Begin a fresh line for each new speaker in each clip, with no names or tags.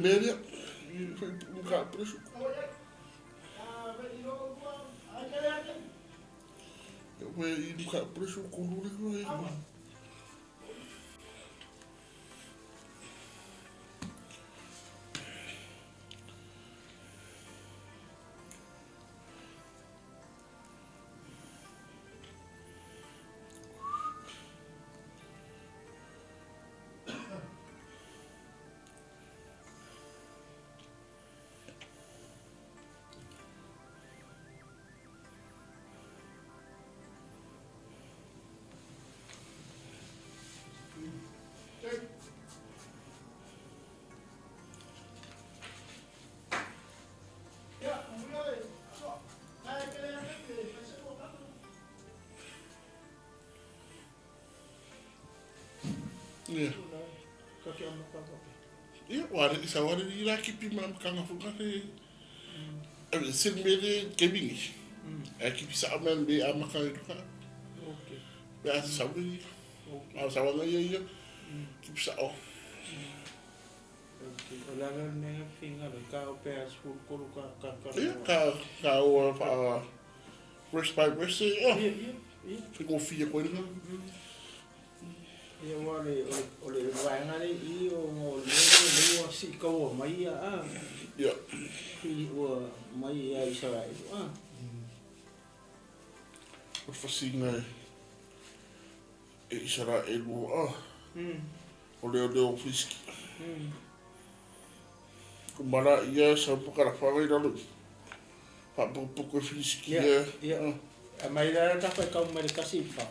media. Nunca preso. Eu vou ir nunca preso com o Lula. Ia, wara isa wara ni la kipi mam kanga fuka te. Sen mede kebingi. Kipi sa amen be amaka itu ka.
Okay.
Ya sawi. Sa wanga ia. Kipi sa o.
Okay. Ola ne finga le ka o pe school ko ka.
Ia ka o pa first by first. Ia. Fico fia ko ni.
Ia ole wanga le I o le si ka o mai a.
Ia.
I o mai a Israel a.
O fasinga Israel o a. O leo fiski. Kumara ia sa puka whanga I ralo. Puka fiski ia.
Ia. A mai rara ka whai kau mai kasi wha.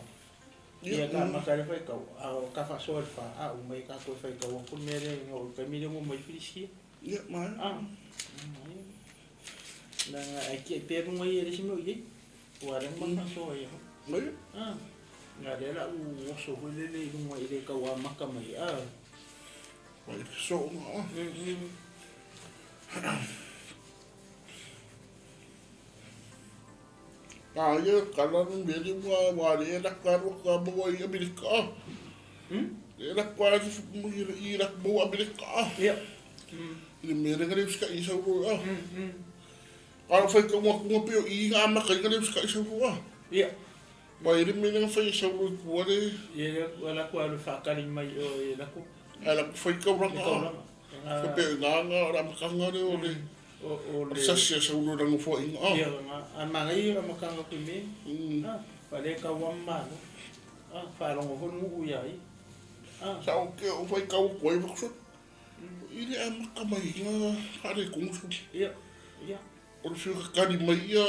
Ia ka makare whai kau. A o ka whasoa wha. A o mai ka koe whai kau. Ko mere o ka mire mo mai fiski.
Ia mai.
Nanga ai ki pe mo mai ere simo I. Wara maka soa ia.
Mai.
Nga rela u oso hulele I mo ire ka wa maka mai a.
Mai so ma. Ia kalan beli wa le la karo ka bo I Amerika. Ela quase ir boa Amerika.
Ia.
Ele mere ngare ska isa ro. Kalau foi como pe I ama ka ngare ska isa ro.
Ia.
Mai ele mere foi isa ro ko le.
Ia wala ko alu fakari mai o ela ko.
Ela foi ka ranga. Ko pe nga ora makanga le o le. O le sa sa ro rang fo I.
Ia nga amangai o makanga ku me. Pale ka wamma. Fa longo ko nu ia I.
Sa o ke o foi ka o koi vakso. Ile ama ka mai nga hare kung su.
Ia. Ia.
O fiu ka ni mai ia.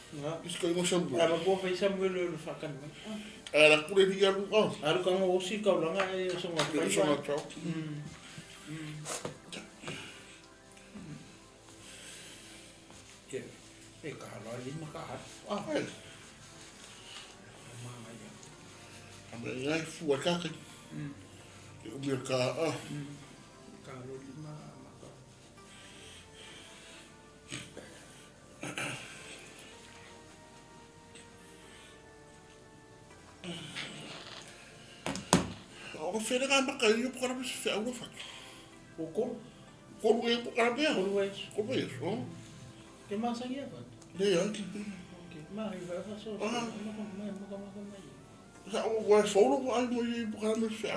Nga
Iska mo sa.
ama ko fai Samuelu le fakan.
Ela kure dia lu.
Aru ka mo si ka langa e so nga fai.
So nga tau.
Ia. E ka hala lima ka hat. Mama ia.
Ame ngai fu ka ka. O mir ka
Ka hala lima maka.
o fere ka maka yo para me se au fa.
O ko?
Ko e para be.
Ko
Ko be so.
Ke masa ia ba?
Le ya.
Okay. Ma i va fa so. Maka.
Sa o wa folo ai mo I para me se.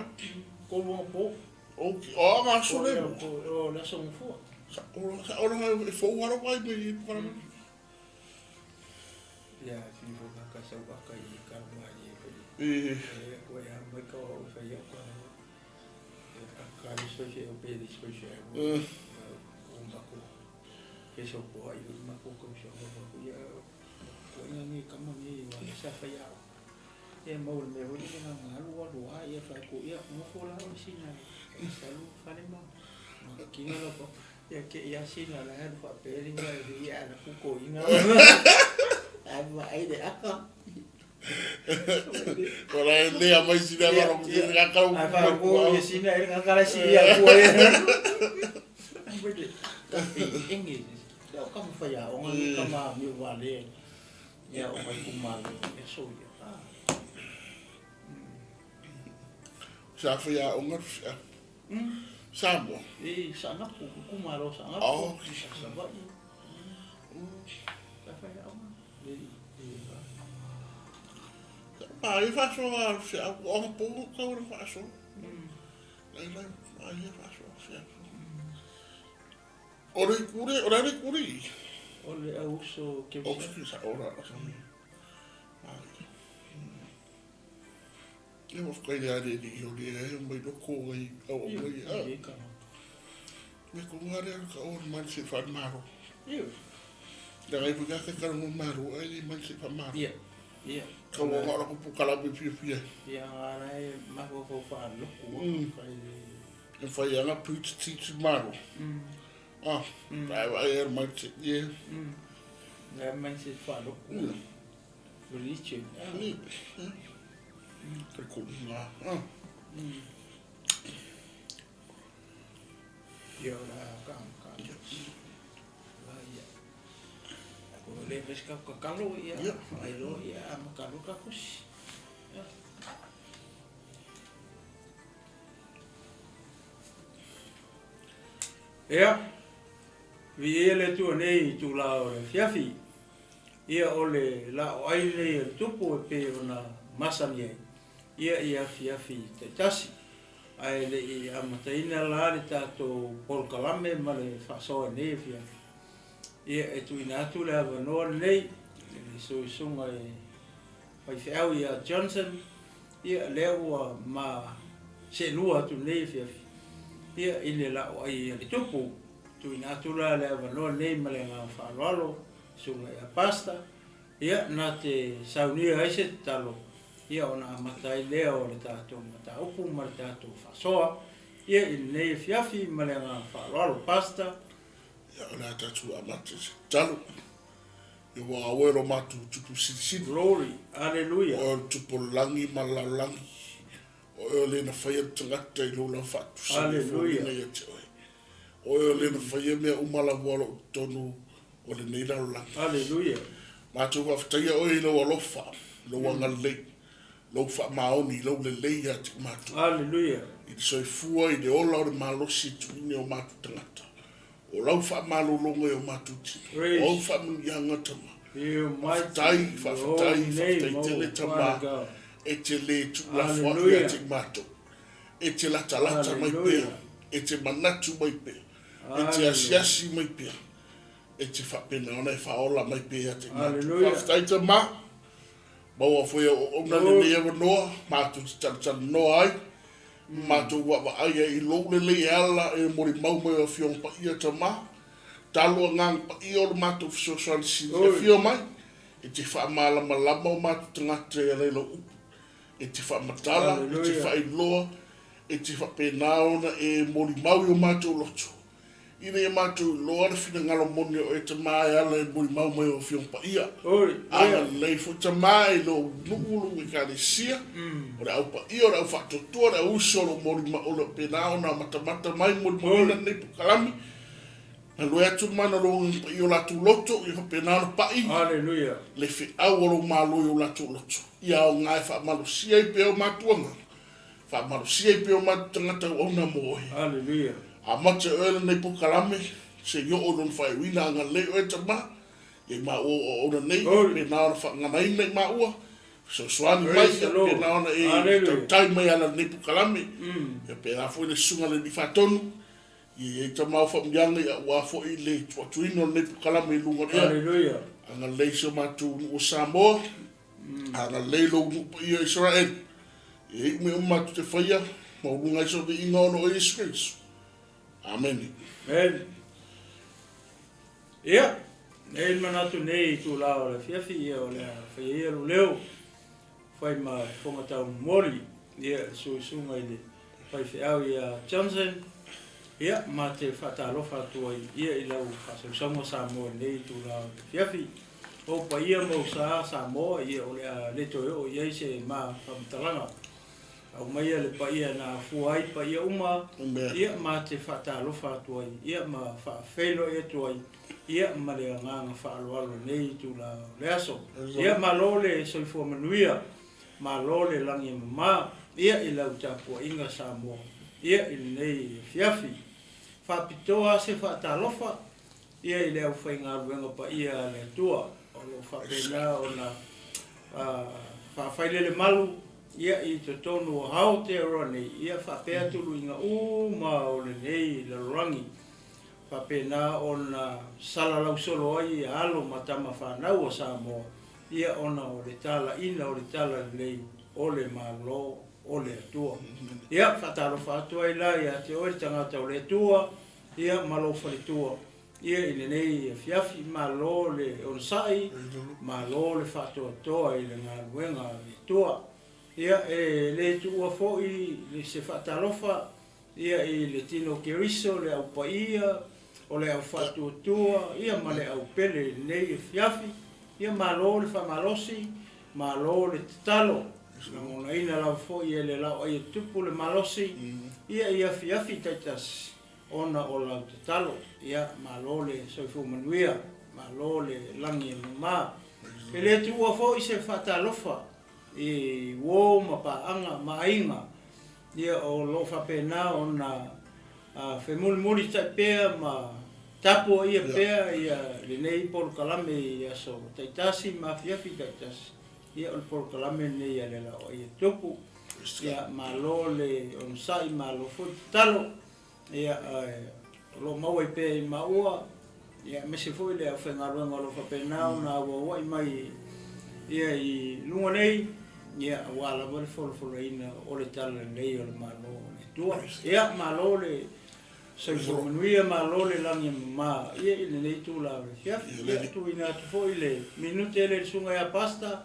Ko lo po.
Okay. O ma so le.
O la so fu.
Sa o e fo wa ai mo I para me.
Ya, si vo ka sa wa ka I ka ma I ko. Ko ya mo ka o fa ya ko. Ka so je o pe so je. O ma ko. Ke so ko ai ma ko ko so ko ya. Ko ni ka mo ni wa sa fa ya. E mo me ho ni na ngalu wa ai fa ko ya mo fo la o sina. Salu fa le ma. Ki no ko. Ya ke ya sina la ha fa pe ri wa ri ya na ko ina. Ama ai de aka.
Ora ele a mais sina la ro que ka ka.
Apa ko ya sina ri ka kala si ya ko ya. Engi. Ya ka mo fa ya o ngi ka ma mi wa le. Ya o mai ku ma le. So ya.
Sa fa ya o ngar. Samoa.
Sangapu, kumaro sangapu.
Oh,
Sabai. Kafai ama.
Ai faço a um pouco que eu faço. Aí faço. Ora curi.
Ole auso que
Ou que ora. Eu vou ficar ali de olhar, mas não corre. Me congaré que o man se fa maro. Daí porque que cara no maro, aí man se fa maro. Kau ngora ko pukala bi pia.
Ya ngarai mako fo fa lo ko.
E fai ana put teach maro. Vai man se ye.
Na man se fa lo ko. Religion.
Que cool.
Yo la kam. Boleh bersikap kalau ya, ayo ya, kalau kakus. Ya, viele tu nei tu la ole fiafi. Ia ole LAOAI nei TUPU pe ona masani. Ia fiafi te tasi. Ai le amataina la le tato polkalame male faso nei fiafi. Ia tu inatu le avanoa nei sunga pai feau ia Johnson ia leo ma se lua tu nei fiafi ia ile LAOAI le TUPU tu inatu le avanoa nei malenga whalalo sunga ia pasta ia na te saunia aise talo ia ona amatai leo le tato mata upu ma le tato fasoa ia ile nei fiafi malenga whalalo pasta
Ya ona tatu amate talo. Yo wa awero matu tupu sisi.
Glory, hallelujah.
O tupu langi malalangi. O le na faya tangata ilo la fatu.
Hallelujah.
O le na faya mea umala wala tonu o le neira langi.
Hallelujah.
Matu wa ftaya o ilo walofa. Lo wanga le. Lo fa maoni lo le leia tik matu.
Hallelujah.
I soi fua i de ola o le malosi tu ine o matu tangata. O lau wha malolonga o matuti. O wha mungianga tama. Whaftai tele tama. E te le tu la fwa ia te mato. E te lata mai pia. E te manatu mai pia. E te asiasi mai pia. E te whapena ona e whaola mai pia te mato. Whaftai tama. Maua fwea o nani ne ewa noa. Matuti tala noa ai. Matou wa ai e lo le ala e mori mau mai o fiong pa ia tama talo ngang pa ia o matou social si e fio mai e te fa mala malama o matou tangata e lo e te fa matala e te fa ilo e te fa penaona e mori mau o matou loto ina e matou lo ar fina ngalo moni o e tama e ala e mori mau mai o fiong pa ia ana nei fo tama e lo nulu e ka sia ora au pa ia ora fa to ora usolo mori ma o penao na mata mai mori na nei kalami na lo atu mana lo io la tu loto i fa penao pa i
hallelujah
le fi au lo malo io la tu loto ia o ngai fa malo sia i pe o matuanga fa malo sia i pe o matanga o na mo
hallelujah
a mate ele nei pukalame se yo o non fai wina nga le o tama e ma o na nei pe na fa nga nei ma o so swani mai pe na ona e tai mai ala nei pukalame e pe na foi le sunga le di fatonu e tama fa mjanga ya wa fo i le tu ino nei pukalame lunga e
hallelujah
anga le so matu o Samoa anga le lo i Israel e me o matu te faia mo lunga so de inono e Israel. Amen.
Amen. Ia, nei manatu nei tu la o le fiafi ia o le whaia ero leo. Whai ma whangatau mori. Ia, sunga i le whai whiau ia Johnson. Ia, ma te whatalofa tua ia i lau whasausango Samoa nei tu la o le fiafi. O pa ia mau Samoa ia o le to o ia se ma whamtalanga. Au mai le pa ia na fuai pa ia uma ia ma te whatalofa tua ia ma whawhelo ia tua ia ma le nganga whaaloalo nei tu la le aso ia ma lole soifua manuia ma lole langi mama ia i lau tapua inga Samoa ia i nei fiafi whapitoa se whaatalofa ia i leo whaingaruenga pa ia le tua o lo whapena o na whawhailele malu ia i te tonu o hao te aroa nei ia whapea tulu inga ma o le nei le rangi whapena o na salalau solo ai alo matama whanau o Samoa ia ona o le tala ina o le tala lei o le malo o le atua. Ia whatalo whatua i la ia te oi tangata o le atua ia malo whalitua ia i le nei fiafi malo le onsai malo le whatua toa i le ngā ruenga le tua ia le tua fo i le se whatalofa ia i le tino keriso le au paia o le au whatua tua ia ma le au pele nei fiafi ia malo le whamalosi malo le talo Ngona ina la fo ia le LAOAI TUPU le malosi ia fiafi taitas ona o la talo ia malo le 𝚗𝚑𝚎𝚢𝚢𝚑𝚝 malo le langi ma le tu fo i se fatalofa i wo ma pa anga mainga ia o lo fa pena ona femul tapea ma tapo ia pea ia le nei por kalame ia so taitasi ma fiafi taitas ia o por kalame nei ia le LAOAI TUPU ia malo le onsai malo fo talo ia lo mau e pe maua ia me se foi le whengaruenga lo whapenau na wawai mai ia i lunga nei ia wala wale wholoina o le tala nei o le malo le tua ia malo le 𝚗𝚑𝚎𝚢𝚢𝚑𝚝 malo le langi ma ia i le nei tu la fiafi ia tu ina tu foi le minute le sunga ia pasta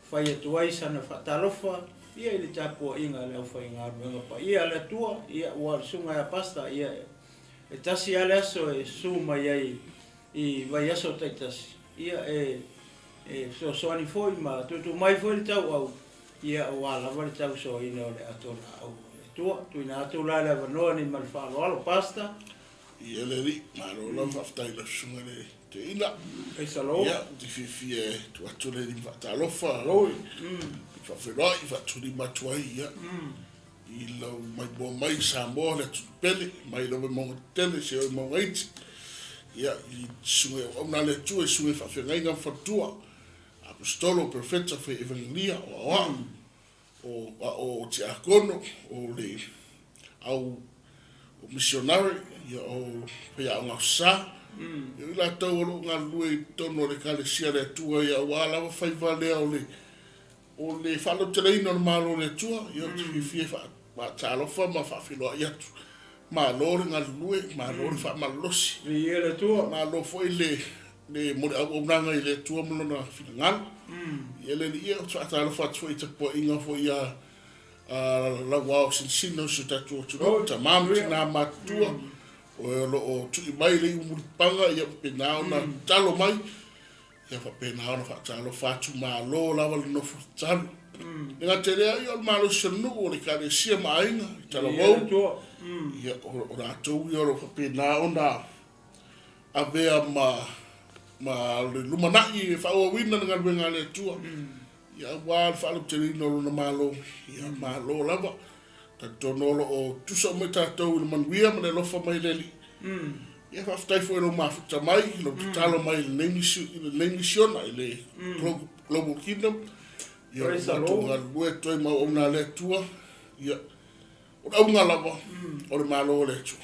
fai atu ai sana whatalofa ia i le tapua inga le au whaingaruenga pa ia le tua ia ua sunga ia pasta ia e tasi ale aso e suma iai i vai aso taitasi ia soani foi ma tutu mai foi le tau au ia ua lava le tau so ina o le atona au le tua tuina atu la le avanoa ni ma le whaaloalo pasta
ia le ri maro la whaftai la sunga le te ina
Peisalo
ia di fifi tu atu le ni whatalofa roi whawhenai whaturi matuai ia I lau mai bo mai Samoa le pele mai lo mo tele se o mo iti ia I sunga o na le tu e sunga fa fengai nga fatua apostolo profeta fe evangelia o te akono o le au missionary ia o pe a nga sa ia la tau o nga lui tono le kale sia le tua ia wala fa vale o le falo tele no malo le tua ia fi fa ma talofa ma whawhiloa i atu. Ma lore ngā lue, ma lore wha malosi.
Ia le tua.
Ma lo foi le mori au nanga I le tua molo na whina ngana. Ia le ia o twa talofa atu I te po inga fo ia lau au sinsino su tatu o tunu. Ta mamu tina matua. O tui mai le umuri panga ia penao na talo mai. Ia wha penao na wha talofa atu ma lo lawa le no talo. Nga te rea I o malo sanu o le kare sia maainga I tala wau. Ia o rātou I o lo whapena o na avea ma le lumanai e whaua wina nga ruenga le tua. Ia wāle whaalu te rino lo na malo. Ia malo lava. Ta tonolo o tusa mai tātou I le manuia ma le lofa mai leli. Ia whaftai fo e lo mafuta mai, lo tutalo mai le neimisiona I le Global Kingdom. Ia o ngā lue toi ma o ngā le tua. Ia o au ngā lava o le malo o le tua.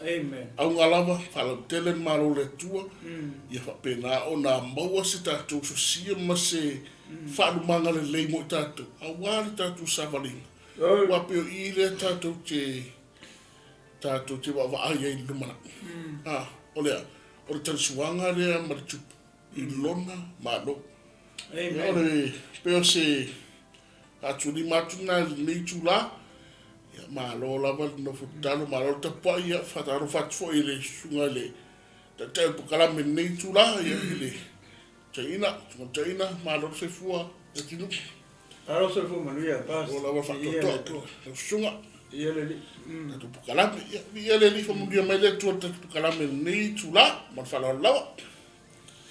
Amen.
Au ngā lava, whalau tele malo o le tua. Ia whapena o ngā maua se tātou so sia ma se whanumanga le leimo I tātou. A wāle tātou savalinga. Wapeo I le tātou te wawaai ai lumana. O lea, o le tansuanga rea ma le tupu. I lona malo.
Amen.
Ore peo se aturi matuna nei tula ia malo lava no futalo malo tapa ia fataro fatfo ile sunga le ta te kalame nei tula ia ile China malo se fua e tinu
Aro se fu manuia pas.
o lava fatto sunga
Ia le
tu kalame ia le li famu dia mai le tu kalame nei tula ma falo lava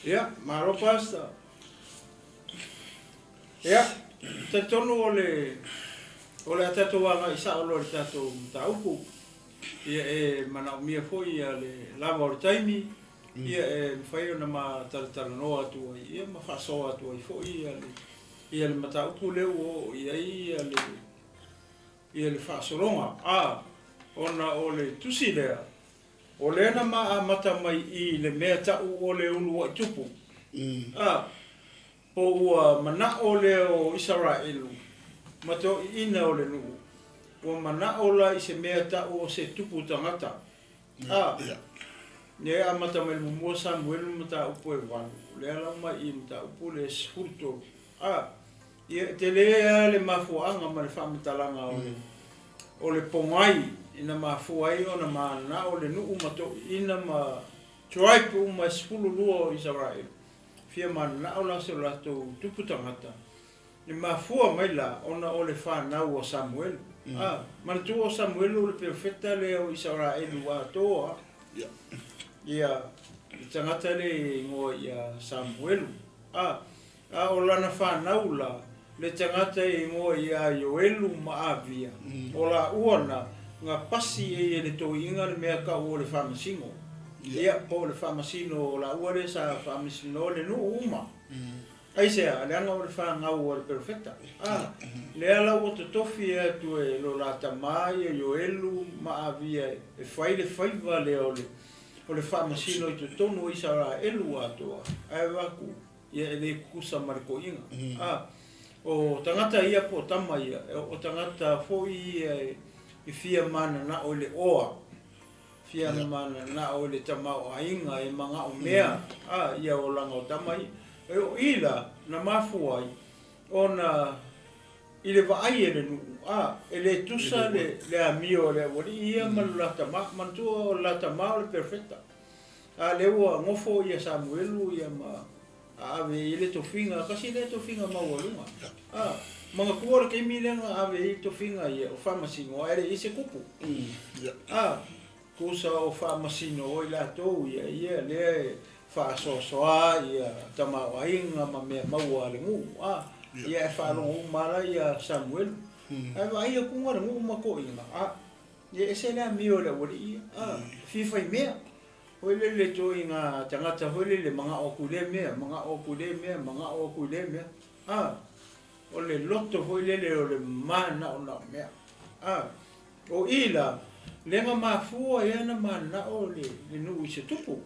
ia maro pasta. Ia, te tonu o le O le tatou anga I sa o le tatou taupu. Ia e mana mia foi ia le lava o le taimi. Ia e mwhai ona ma taratara noa atua. Ia ma whasoa atua I foi ia le mataupu leo o ia le whasoronga. Ona o le tusi lea. O le na maa mata mai I le mea tau o le ulu wa tupu. Po ua mana o le o Israelu. Mato ina o le nuu. Ua mana o la I se mea tau o se tupu tangata. Ne a mata mai mua Samuelu mata upo e wanu. Le ala mai I mata upo le sfurto. Te lea le mafuanga ma le whamitalanga o le pongai. Ina mafuai o na mana o le nuu mato ina ma tribe ma sfulu lua o Israel. Fia mana o la se la to tupu tangata. Ni mafua mai la ona o le whanau o Samuelu. Manatu o Samuelu le perfeta le o Israel wa toa. Ia tangata le ngo ia Samuelu. O lana whanau la le tangata ngo ia Yoelu maavia. O la uana nga pasi e le to inga le mea ka o le whamasino. Ia po le whamasino la uare sa whamasino le nu uma. Aisea, le anga o le whangau o le perfecta. Le ala o te tofi e tu e lo la tamai e Yoelu maavia e whaiva le o le whamasino I te tonu I Israelu atoa. Ai waku ia e le kusa mariko inga. O tangata ia po tama ia, o tangata fo I fia mana na o le oa. Fia mana na o le tamau ainga e manga o mea. Ia o langa o tamai. E o ila na mafuai ona I le vaai e le nuu. E le tusa le amio le wari ia manu lata ma. Mantua o lata ma o le perfecta. Le ua ngofo ia Samuelu ia ma. Ave I le tofinga. Kasi le tofinga mawalunga. Mga kuara kei milenga ave I tofinga ia o whamasino ere I se kupu. Kusa o whamasino o I la tou ia le whaasosoa ia tamawainga ma mea maua le ngu. Ia e whaalongo umara ia Samuelu. Ava ia kunga le ngu mako inga. Ia e se lea mio le wari ia. Fifai mea. Hoile le to inga tangata hoile le mga oku le mea. Mga oku le mea. Mga oku le mea. O le loto hoile le o le mana o na mea. O ila, lenga mafua ia na mana o le nuu I se tupu.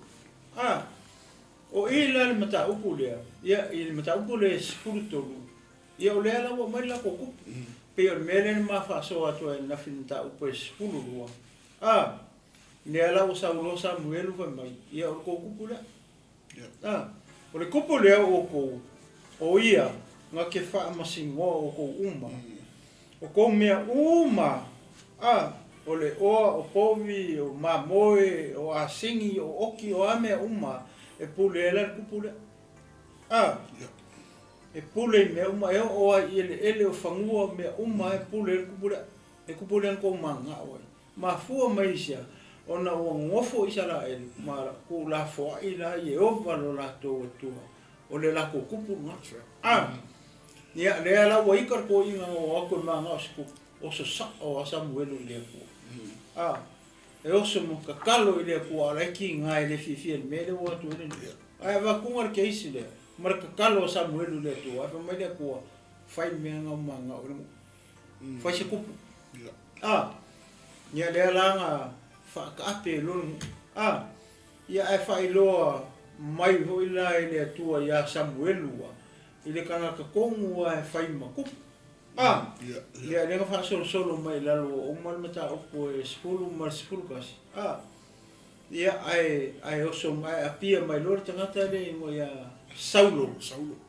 O ila le mata upu lea. Ia I le mata upu le sfurutolu. Ia o lea lawa mai la koku. Pe o le mele le mawhasoa atua e nafi mata upu e sfurulua. Lea lawa saulo Samuelu fa mai. Ia o le koku lea. O le kupu lea o kou. O ia. Nga ke whaamasingoa o kou uma. O kou mea uma. O le oa, o povi, o mamoe, o asingi, o oki, o amea uma. E pule e lan kupule. E pule mea uma. E oa I ele o whangua mea uma e pule e kupule. E kupule an kou manga oi. Ma fua maisia. Ona o ngofo Israel. Ma ku la foa I la I e ova lo la tō tua. O le lako kupu nga. Ia le ala wa ikar ko inga o ako manga o sa o Samuelu le ko. E oso mo kakalo le ko ala ki nga le fifi me le wa tu le. Ai va kungar ke isi le. Mar kakalo Samuelu le tu. Ai mai le ko fai me nga manga o. Fai se kupu. Ia le ala nga fa ka ape lo. Ia ai fai lo mai hoila le tua ia Samuelu. Ile kanga ka kongu e whai makupu. Ia renga wha solo mai lalo o umar mata opo e sifuru mar sifuru kasi. Ia ai oso mai apia mai lor tangata le mo ia Saulo.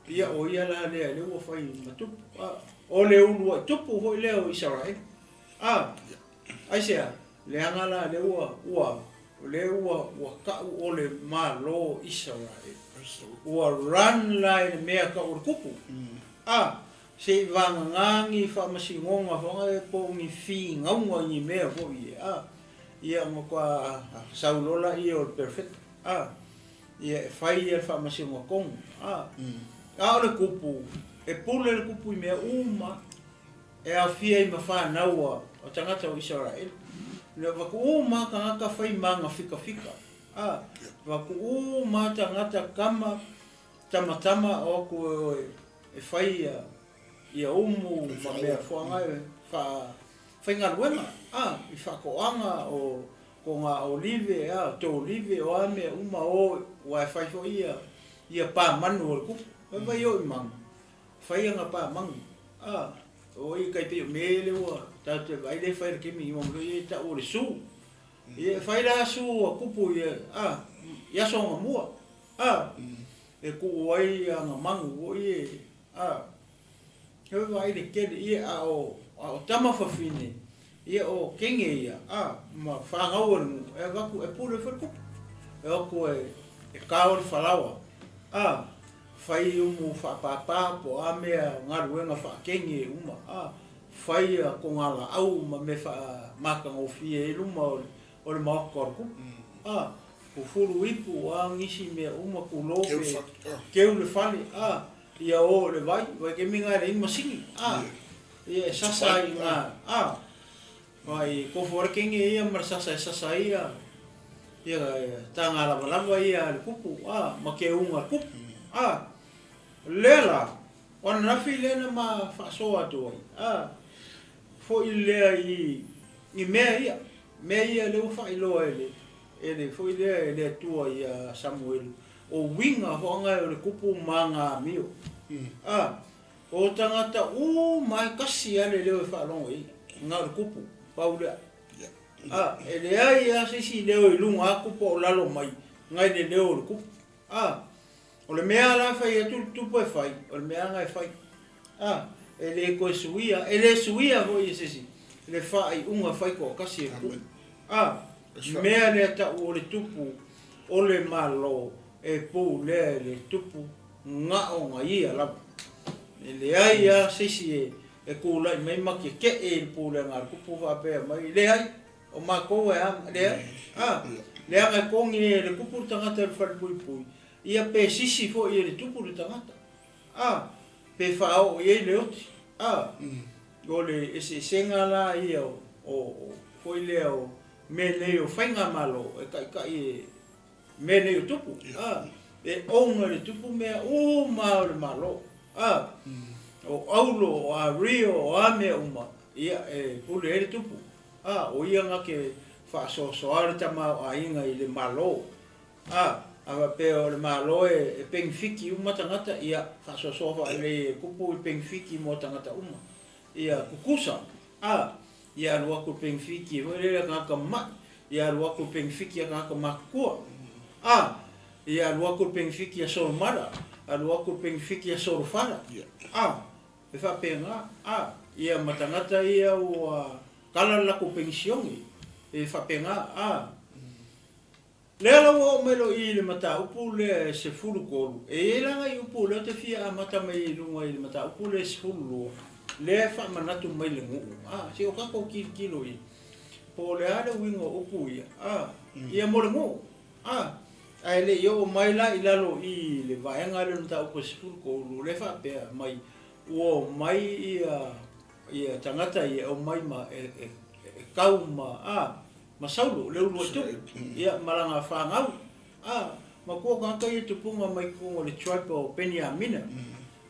Ia o ia la le ua whai matupu. O le ulu tupu hoi leo Israel. Ai sea, le angala le ua ka o le malo Israel. Ua run lai mea ka urkupu. Se vangangi whamasingonga whanga e po ngi whi ngaunga ngi mea po i. Ia ngokwa saulola I o perfect. Ia e whai e whamasingonga kong. O le kupu. E pule le kupu I mea uma. e a fia I mawhanau o tangata o Israel. Le waku ma ka whai manga whika. Waku ma tangata kama tamatama o ko e whai ia umu ma mea whangai whainga ruenga. I whakoanga o ko ngā olive, tō olive o ame uma o wai whai fo ia pā manu o le kupu. Vai o I manga. Whai anga pā mangu. O I kai pio mele ua, tātou vai le whai kimi I mongro I ta o le su. I whai la su a kupu I asonga mua. E ku wai anga mangu o I Hewa vai le kele I o tama whawhine. I o kenge ia, ma whangau o le mu. E waku e pule whai kupu. E oku e kao le whalawa. Whai umu whapapa po amea ngaruenga whakenge uma. Whai ko ngā la au ma me maka ngofie luma o le maokor kupu. Ko furu ipu ngisi mea uma ku lope keu le whale. Ia o le vai ke minga le ima singi. Ia sasa I ngā. Vai ko fore kenge ia mara sasa ia. Ia tanga lava ia le kupu. Ma ke unga kupu. Lela, ona nafi lena ma whaasoa atu ai. Fo I lea I mea ia leo whailoa ele. Fo I lea ele tua I Samuelu. O winga ho angai o le kupu ma ngā mio. O tangata mai kasi ale leo whaalonga I. Ngā le kupu, paulea. Ele ai sisi leo I lunga aku po o lalo mai. Ngai le leo le kupu. O le mea la whai tupu e whai, o le mea ngai whai. E le koe suia, e le suia hoi sisi. Le whai unga whai ko kasi e ku. Mea le tau o le tupu, o le malo, e pō le tupu, ngā o ngā ia lapu. E le ai sisi e kūlai mai maki ke e pō le ngā kupu whapea mai. Le ai, o mā kou e le ai. Le ai kongi e le kupu tangata le whare pui. Ia pe sisi fo I le tupu le tangata. Pe whao I le oti. O le ese senga la ia o fo I le o me le o whainga malo e kai me le o tupu. E onga le tupu mea o mao le malo. O aulo, o rio, o ame uma. Ia e pule e le tupu. O ia ngake whaasoare tama o ainga I le malo. Awa pe o le malo e pengfiki uma tangata ia whasosofa le kupu I pengfiki mo tangata uma. Ia kukusa. Ia arua ku pengfiki. Hoi le ngaka mai. Ia arua ku pengfiki a ngaka makua. Ia arua ku pengfiki a soromara. Arua ku pengfiki a sorofara. E whapenga. Ia matangata ia o kala lako pengsiongi. E whapenga. Lea o melo I le mata upu le se fulu kolu. E langa I upu le te fia mata mai lunga I le mata upu le se fulu lua. Le wha manatu mai le ngu. Se o kako kilo I. Po le ale winga upu ia. Ia mo le ngu. Ai le yo mai la I lalo I le vaenga le mata upu se fulu kolu. Le wha pea mai. Uo mai ia tangata ia o mai ma e kau ma. Masaulo le ulu tu ia malanga whangau ma ko ka kai tupunga mai ko le tribe o 𝚘𝚘𝚙𝚢𝚑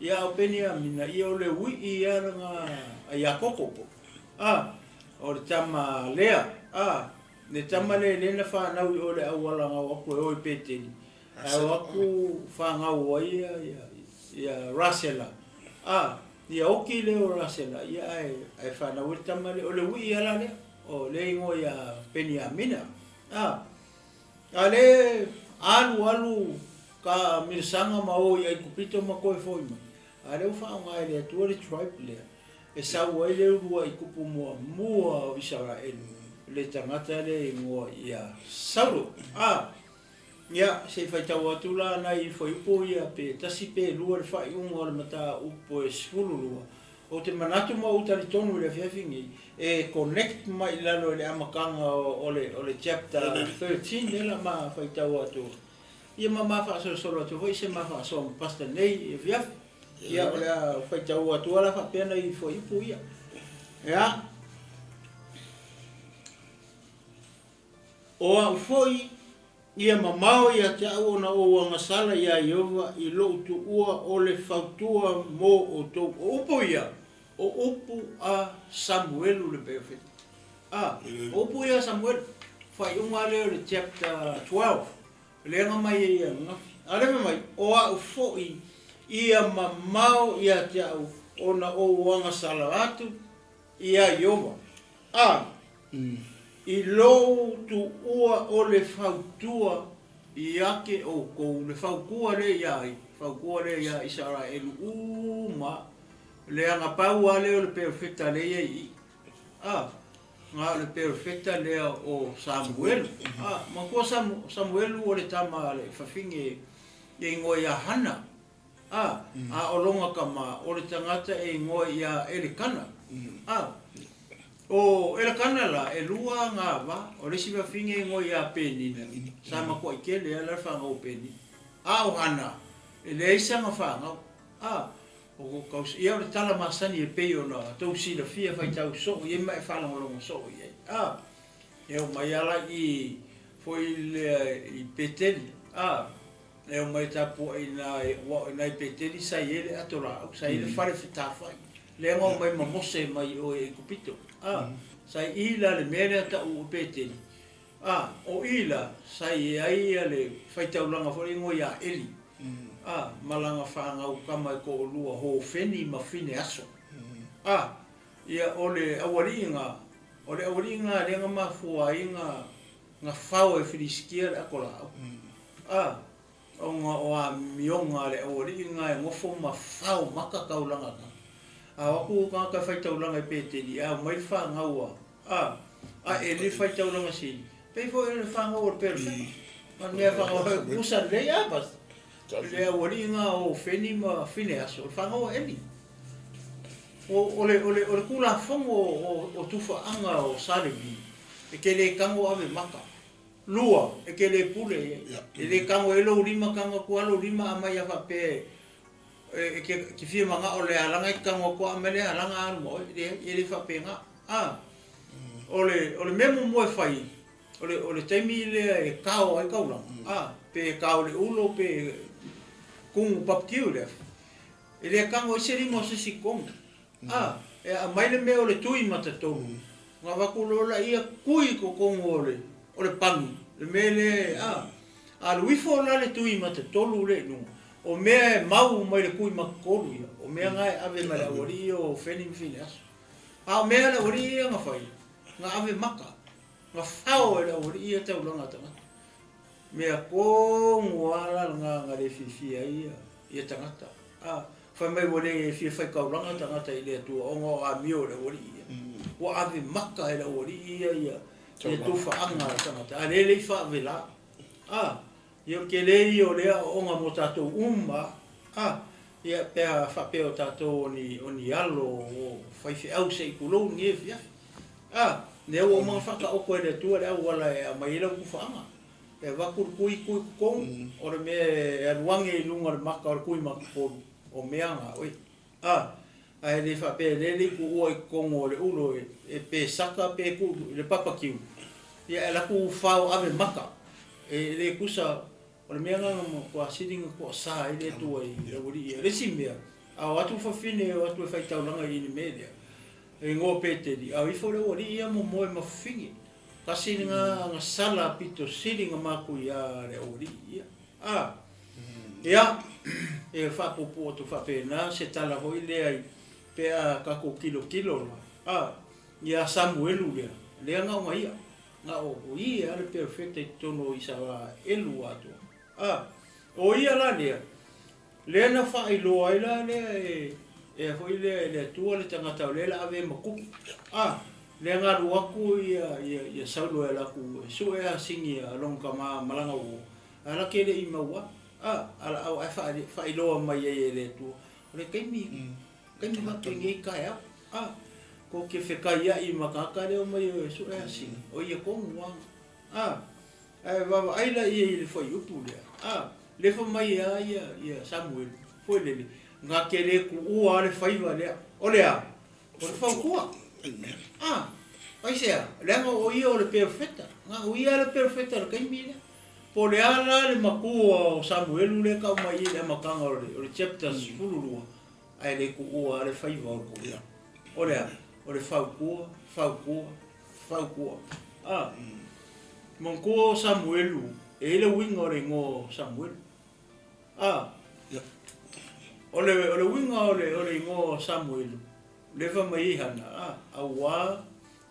ia o 𝚘𝚘𝚙𝚢𝚑 ia o le wi ia nga ia koko o le tama lea le tama le na whanau o le awala nga o ko o peteni o aku whangau ia rasela ia oki le o rasela ia ai whanau le tama le o le wi ia la le o le ingo ia 𝚘𝚘𝚙𝚢𝚑 ale alu ka mirsanga mau ia kupito ma koe foi mai ale o fa nga le tuari tribe le e sa wai le rua I kupu mua o Israel le tangata le ingo ia sauro ia se fai tau atu la nai foi upo ia pe tasi pe lua le fai ungo le mata upo e sfulu lua o te manatu ma utari tonu le fiafingi e connect mai lalo le amakanga o le chapter 13 nela ma fai tau atu ia ma fa solo atu foi se ma fa so pastor nei e fiaf ia o le fai tau atu ala fa pena I foi ipu ia Ia. O a foi ia mamao ia te au na o wangasala ia Iova I lo tu ua o le fautua mo o tau upu ia. O upu a Samuelu le perfect. Upu ia Samuelu. Fai unga leo le chapter 12. Lenga mai ia ngafi. Alefa mai o a foi ia mamao ia te au o na o wangasala atu ia Iova. I lo tu ua o le fautua I ake o kou le faukua le iai. Faukua le iai Israelu uma. Le anga pau ale o le perfecta le iai. Nga le perfecta le o Samuelu. Ma kua Samuelu o le tama le fafinge e ngoi a hana. O longa kama o le tangata e ngoi a Elikana. O Elikana la e lua ngā wa o le siwa finge ngoi a penina. Sama kua ike le ala whanga o penina. O hana. E le isa ngā whanga. O kaus ia o le tala masani e peo na tau sila fia whai tau so. Ie mai whala ngolongo so iei. E o mai ala I foi le I peteli. E o mai tapu I nai peteli sa iele atora. Sa iele whare whitawhai. Le ngau mai mamose mai o e kupito. Sai ila le mele ta o peteli. O ila sai ai le faitaulanga fo ingo ia eli. Malanga whanga o kama ko lua ho feni ma fine aso. Ia ole awaringa. Ole awaringa le nga mafua inga nga fau e filiskia le akola. O nga o a mionga le awaringa e ngofo ma fau maka kaulanga. Aku ka faitaulanga e peteli mai whanga ua. E le faitaulanga si. Pei fo e le whanga o perfect. Man mea whanga o kusa le abas. Le awaringa o feni ma fine aso. O whanga o eli. O le kula fongo o tufa anga o salebi. E ke le kango ave maka. Lua. E ke le pule. E le kango e lo rima kango kua lo rima amai awa pe. Ki fia manga o le alanga I kango kua amele alanga anu mo. E le whapenga. O le memo mo e whai. O le taimi le e kao ai kauranga. Pe kao le ulo pe kungu papkiu le. E le kango I seri mo se si kongu. E a mai le mea o le tui mata tonu. Nga wakulola ia kui ko kongu o le pangi. Le mele a luifo la le tui mata tolu le nunga. O mea mau mai le kui makolu ia. O mea ngai ave mai la wari o feni mfine aso. O mea la wari ia nga whai. Nga ave maka. Nga whao e la wari ia tau langa tangata. Mea kongu ala nga le fifia ia tangata. Whai mai wale e fia whai kauranga tangata I le atua. O ngā a mio la wari ia. Wa ave maka e la wari ia ia. Ia tufa anga tangata. A lele I wha ave la. Ia ke lei o lea o ngā mo tātou ia pēa whapea o tātou o ni alo o whaiwhi au se I kulou ni e fia. Nea o mga whaka oko e le tua le au wala e a mai ila kuwhaanga. E wakuru kui kong o le mea e aruange I lunga le maka o le kui maka koru o mea ngā oi. E le whapea lele ku ua I kong o le ulo e pē saka pē ku le papakiu. Ia e laku whao ave maka. E le kusa o le mea nganga mo kua siringa kua saa I le tua I le wuri ia. Resi mea. Au atu whawhine o atu e whaitaulanga I ni mea lea. E ngō pēteri. Au ifo le wuri ia mo moe mawhingi. Kasi nga sala pito siringa maku ia le wuri ia. Ia. E whapopo atu whapena se tala hoi lea I pēa kako kilo la. Ia Samuelu lea. Lea ngā ia. Nga o ia le perfecta I tono I sawa elu atu. O ia la lea. Lea na whailoa I la lea e hoi lea tua le tangata o lea la ave makupu. Lea ngā ruaku ia saulo e laku e so e a singi a longa malanga o. Ala kele I maua. Ala au e whailoa mai e le tua. O le kaimi maki ngei kai au. Ko ke whekai ia I makaka leo mai o so e a singi. O ia kongu wanga. Wawa aila ia I le whai upu lea. Le wha mai ia Samuelu. Foi lele. Ngā ke le ku ua le whaiva lea. O lea. O le whaukua.
Amen.
Ai sea, lenga o ia o le perfecta. Nga o ia le perfecta le kaimile. Po le ala le makua o Samuelu le ka mai le makanga o le chapters fulurua. Ai le ku ua le faiva o ko. O le faukua. Mon ko Samuelu e le winga o le ngo Samuelu. O le winga o le ngo Samuelu. Le fa mai hana awa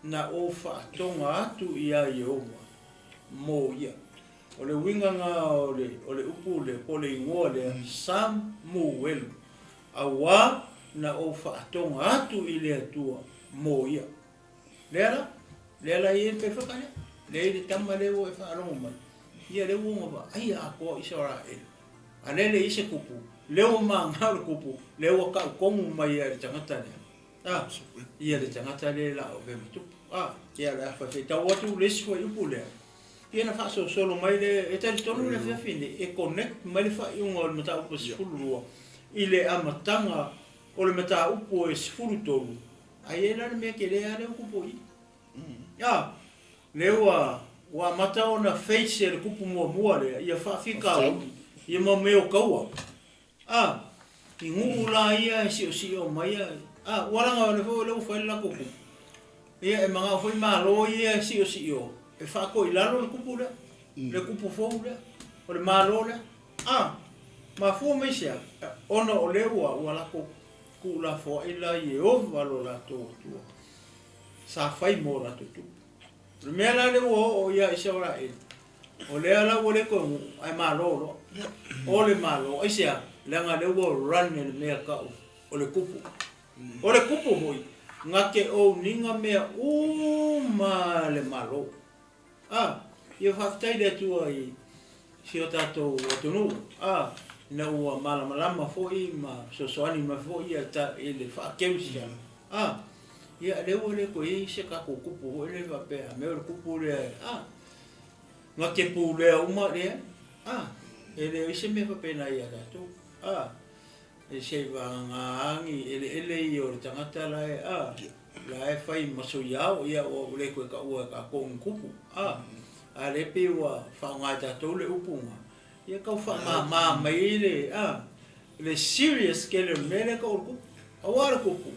na o whaatonga atu ia Yehova mo ia. O le winga nga o le upu le po le ingoa le Samuelu. Awa na o whaatonga atu i le atua mo ia. Lera i e pewhaka le. Le i le tama le o e whaarongo mai. Ia le uonga wa ai a koa Israel. Anele i se kupu. Leo maa ngāru kupu. Leo ka ukongu mai ia le tangata le. Ia le tangata le la o vema tupu. Ia le awha tau atu lesi fo i upu lea. Ia na wha solo mai le, e tari tonu le whiawhine, e connect mai le wha iunga o le mata upu sifuru rua. I le amatanga o le mata upu e sifuru tolu. Ai e nare mea ke lea leo kupu i. Leo wa mata o na face e le kupu mua lea, ia wha whika au, ia ma meo kaua. I ngu la ia e si o mai ia. Waranga o le fo leo whaile la kupu. Ia e mga foi malo ia si o. E whako i lalo le kupu lea. Le kupu fou lea. O le malo lea. Ma fo me sea. Ona o leo ua lako ku la fo i la i o valo la tō tua. Sa whai mō la tō tu. Le mea la leo o ia i seora e. O lea la o le koe ai malo lo. O le malo. Ai sea. Lenga leo o run le mea kau. O le kupu. O le kupu hoi. Ngake o ninga mea ma le malo. Ia whaftai le tua i si o tātou atunu. Na ua malama fo i ma sosoani ma fo i i le whaakeusia. Ia leo le ko i se kako kupu hoi le wapea. Meo le kupu le ngake pu le uma le. E le ise me wapena i a tātou. E se vangangi ele i o le tangata lai la e whai maso iau ia o le koe ka ua ka kong kupu. A le pe ua whaungai tātou le upunga. Ia kau wha mai le serious ke le mele ka o kupu. A wara kupu.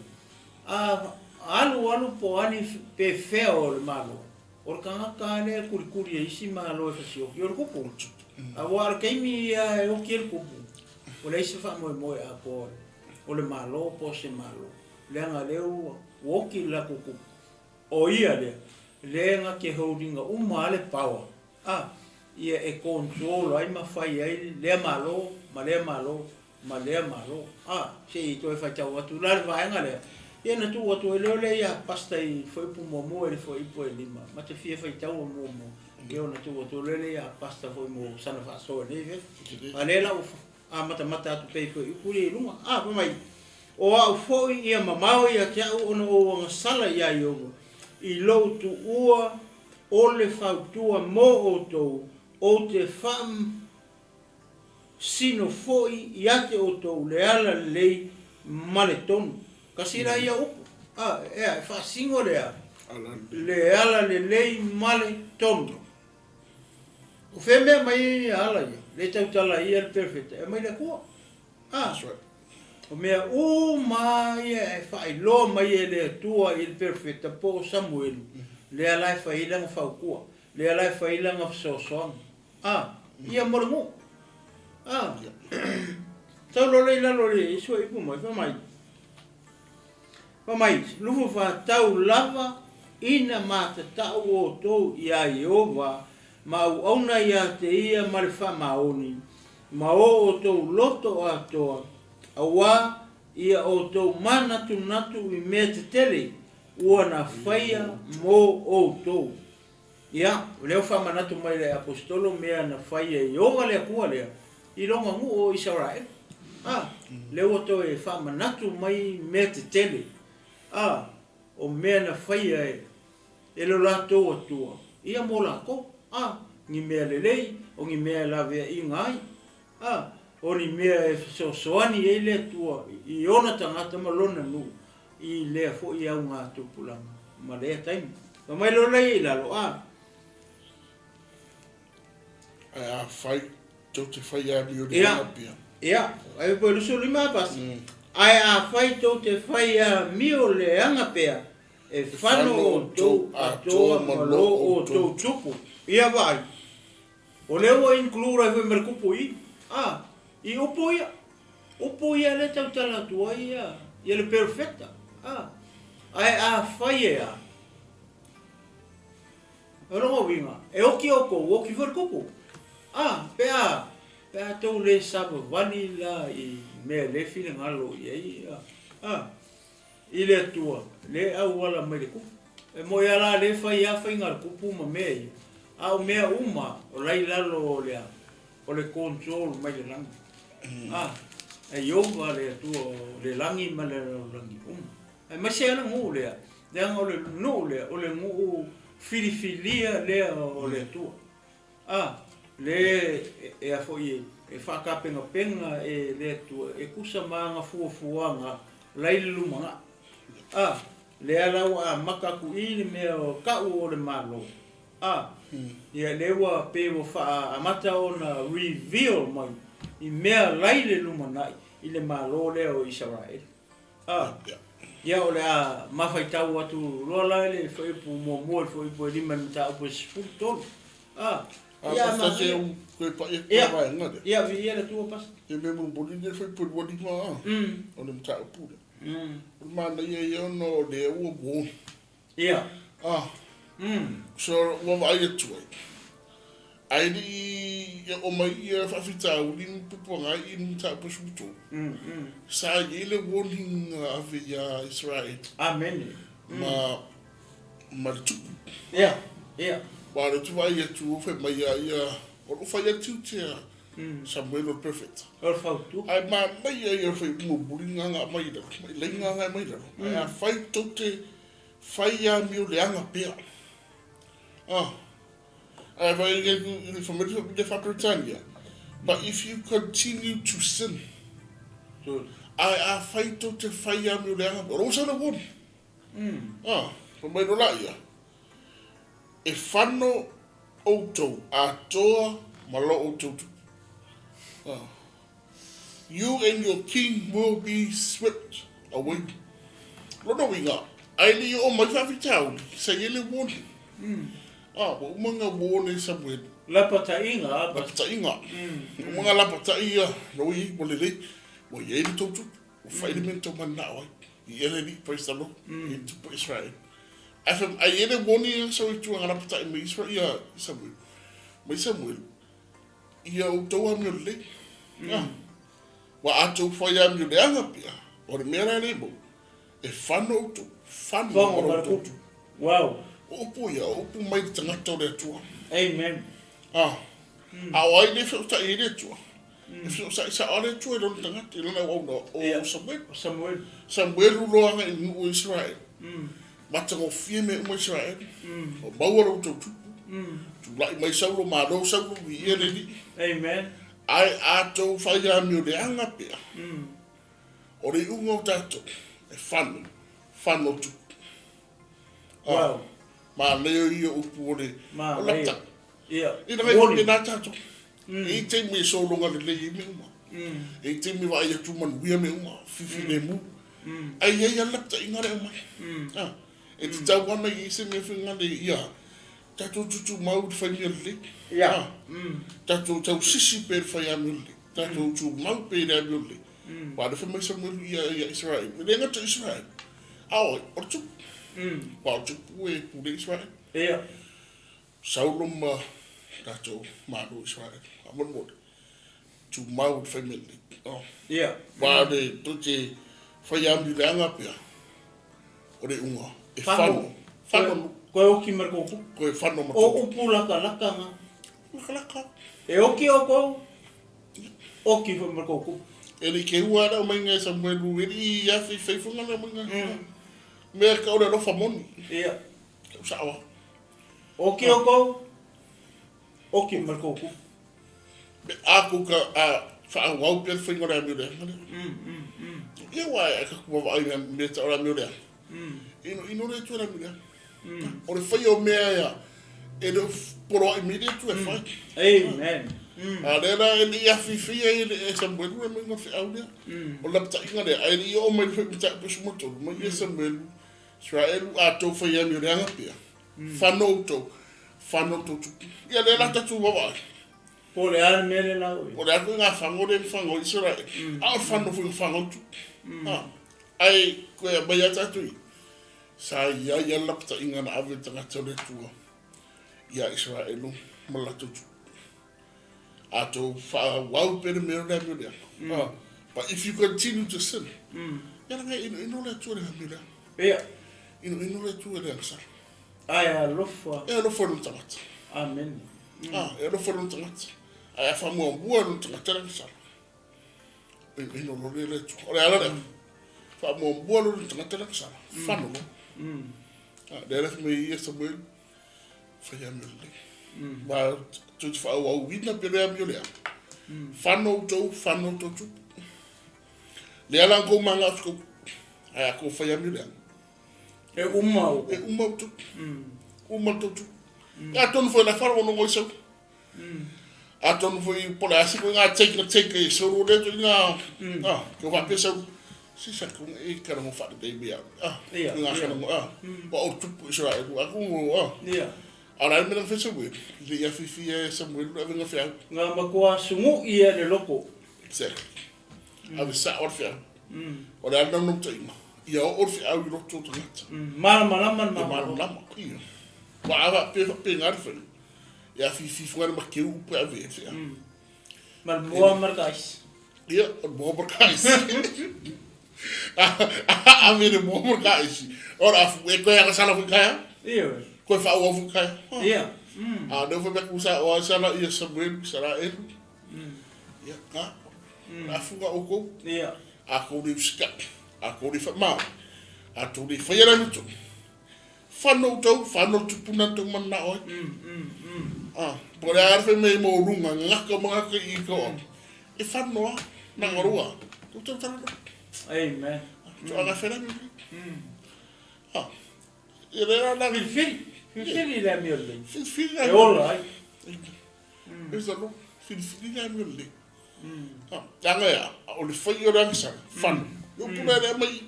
Alu po ani pe whea o le malo. O le kangaka le kurikuri e isi malo e whasioki o le kupu. A wara keimi ia e oki le kupu. O le isi wha moe a po o le malo po se malo. Leanga leo woki la kuku. O ia le. Leanga ke holdinga ale power. Ia e control ai ma fai ai le malo, ma le malo. Se i toi fai tau atu. Lare vaenga le. Ia na tu atu e leo le ia pasta i foi pu momo e foi po e lima. Ma te fia fai tau o momo. Ia na tu atu le ia pasta foi mo sana fa so e neve. A le la ufa. Mata atu pei foi puri lunga. Pa mai. O au foi ia mamau ia kia ono o sala ia iogo. I lo tu ua o le fautua mo o tou o te fam sino foi i ate o tou le ala lei male tonu. Kasira ia upu. E fa singo lea. Le ala le lei male tonu. O feme mai ala ia. Le tautala ia le perfecta. E mai le kua. O mea mai e whai lo mai e le tua i le perfecta po Samuelu. Le alai whailanga whaukua. Le alai whailanga whasosoanga. Ia morangu. Tau lole lalo le isua ipu mai. Pamai, lufu tau lava ina mata tau o tou ia Yehova. Ma au auna ia te ia marifa maoni. Ma o tou loto atoa. Awa ia o tou manatu i mea te tele. Ua na whaia mo o tou. Ia, leo whamanatu mai le apostolo mea na whaia i onga lea kua lea. I ronga ngu o Israel. Leo to e whamanatu mai mea te tele. O mea na whaia e lo lato atua. Ia mo lako. Ngi mea lelei, o ngi mea lavea i ngai. O ni mea e soani e le tua. I ona tangata malona nu. I lea fo I au ngā tupulang. Ma lea taimi. Ka mai lo lei la lo a.
Ai a whai, tau te whai a mi o le ana pia.
Ia, ai po lusu lima pas. Ai a whai tau te whai a mi o le anga pea. E whano o tau a toa malo o tau tupu. Ia vai. O leo o inklura e whai merkupu I. I upo ia. Upo ia le tau tala tua ia. Ia le perfecta. Ai a whai e a. Rongo winga. E oki oko, oki wharkupu. Pea tau le saba wani la I mea le whina ngalo I ai. I le atua, le au wala mai le kupu. E mo ia la le whai a whai ngar kupu ma mea I. Au mea uma, o lai lalo o le control mai le langi. E iova le atua, le langi ma le langi uma. E masi ana ngu lea. Le anga o le nu lea, o le ngu filifilia lea o le atua. Le e a foi e whakapenga penga e le atua, e kusa maanga fuafuanga lai lumanga. Le alau a makaku I le mea o kau o le malo. Ia lewa pe o wha amata o na reveal mai I mea lai le lumanai I le malo lea o Israel. Ia o le a mawhai tau atu roa lai le whaipu mua whaipu e lima mita upo sifu tolu.
Ia mase o koe pa ia vai ngade.
Ia vi ia le tua pas.
E me mo boli le whaipu wadi maa. O le mta upure. O le mana ia no le ua bo.
Ia.
So wa vai atu ai. Ai di o mai ia whawhita uli pupu ngai I mta upo sifu Sa ile warning ave ya Israel.
Amen.
Ma le tupu.
Ia.
Wale tu vai atu o fe mai ia o fai atu te Samuelu perfect.
O fautu.
Ai ma mai ia fe mo bulinga nga mai da. Mai lenga nga mai da. Ai a fai tote fai a mi o leanga pea. Ai vai ge from the 𝚘𝚙𝚎𝚘𝚎. But if you continue to sin, ai a fai tote fai a mi o leanga. O sa na won. Mai no la ia. E whano outou a toa malo outou. You and your king will be swept away. Lono winga. Ai li o mai whawhitau. Sa yele wone. O mga wone Samuelu.
Lapata inga.
Lapata inga. O mga lapata ia. No I mo lele. Mo yele toutu. O whailemento mana awai. I ele ni praise the Lord. I tupu Israel. Afem ayene woni so itu ngana pata I Israel ia Samuel. Mai Samuel. Ia o toa mi le. Wa ato foi a mi le anga pia. O le mera lebo. E fano to fano to.
Wow.
O po ia o po mai tangata le tua.
Amen.
Awai le fo ta ile tua. E fo sa ole tua lo tangata lo na o Samuel lo anga I Israel. Matango fie me mo Israel. O bawara o tupu. Tu lai mai saulo malo saulo vi ele ni.
Amen.
Ai ato fai a mi o le anga pea. O le ungo tato. E whano tu.
Wow.
Ma leo ia upu o le.
Ma
lata.
Ia.
Ina ngai o le nā tato. E te me so longa le le I me uma. E te me vai atu manuia me uma. Fifi le mu. Ai ia lapta inga le uma. E te tau wana I se me whinga le ia. Tato tutu mau te whainga le.
Ia.
Tato tau sisi pe whai anu le. Tato tu mau pe le anu le. Wāre whamai Samuelu ia Israel. Me renga ta Israel. Aoi, o tu. Wāo tupu e pule Israel.
Ia.
Saulo ma tato maro Israel. Amon mode. Tu mau te whainga le.
Ia.
Wāre tote whai anu le anga pia. O le unga. E whano.
Koe oki markoku.
Koe whano ma
O upu laka nga.
Laka.
E oki o kou. Oki markoku.
E li ke ua rau mai ngai Samuelu. E li ia whaifunga na mai ngai. Mea ka ora rofa moni.
Ia.
Kau sawa.
Oki o kou. Oki markoku.
Ako ka whaau pia whainga rea mi rea. Ia wai ka kua vai me ta ora me rea. Ino le tu ora me rea. O le fai o mea ia. E do poro i mire tu e fai.
Amen.
Arera e li afifi e Samuelu e me ngofi au lea. O la pta inga rea. Ai li o mai le pta pesu moto. Mai e Samuelu. Israelu a tau fai a me rea ngapia. Whanau tau. Whanau tau tupu. Ia le lata tu wawai.
Po le ala mele la oi.
O le aku ngā whango le whango Israel. A whanau fui whango tu. Ai koe mai ata tui. Sa ia lapta inga na awe tangata le tua. Ia Israelu malato tu. Ato wau pere mea rea mea rea. But if you continue to sin, ia nga ino le tua rea mea rea.
Ia.
Ino le tua rea sa.
Ai alofa.
E alofa no tangata.
Amen.
E alofa no tangata. Ai a whamua mua no tangata rea sa. Ino lo le tua. Ore ala rea. Whamua mua no tangata rea sa. Whano no. Dere me ia Samuelu. Whai a mea le. Ma tu te whao au wina pere a mea lea. Whano tau tu. Le ala ngou manga atukou. Ai a kou whai a mea lea.
E umau.
E umau tu. Umau tu. A tonu foi na whara ono ngoi sau. A tonu foi pole asiko ngā take e sauro le tu ngā. Ke whape sau. Sisa kung e kara mo whare dei mea. Ngā kara mo. Wa o tupu Israelu. Aku ngo.
Ia.
Arai mena whi Samuelu. Le ia whiwhi e Samuelu a vinga whiau.
Ngā makua sungu ia le loko.
Exactly. Awe sa or whiau. O le ana nom taima. Ia o or whiau I roto tangata.
Malama.
Malama. Ia. Wa awa pe ngāri whanu. Ia whiwhi whangana ma keu upe a vea whiau.
Malmoa markais.
Ia, o moa markais. A mene moa markais. Ora afu e koe aka sala whukaya.
Ia.
Koe whau a whukaya.
Ia.
A neu whape kusa o sala ia Samuelu 𝚟𝚑𝚍. Ia, ka. A fuga o kou.
Ia.
A kou ni usika. A kou ni whamau. A tou ni whaiara nuto. Whanau tupuna tau mana oi. Pore arwhe mei mō runga, ngaka mangaka I koa. E whanoa, na ngorua. Tau tarana.
Amen.
So anga whera mi. E rea nari.
Whiwhiri le mea le.
Whiwhiri
E ola ai.
E zano, whiwhiri le mea le. Tanga ea, o le whai o rangsa, whanu. Yo puna rea mai.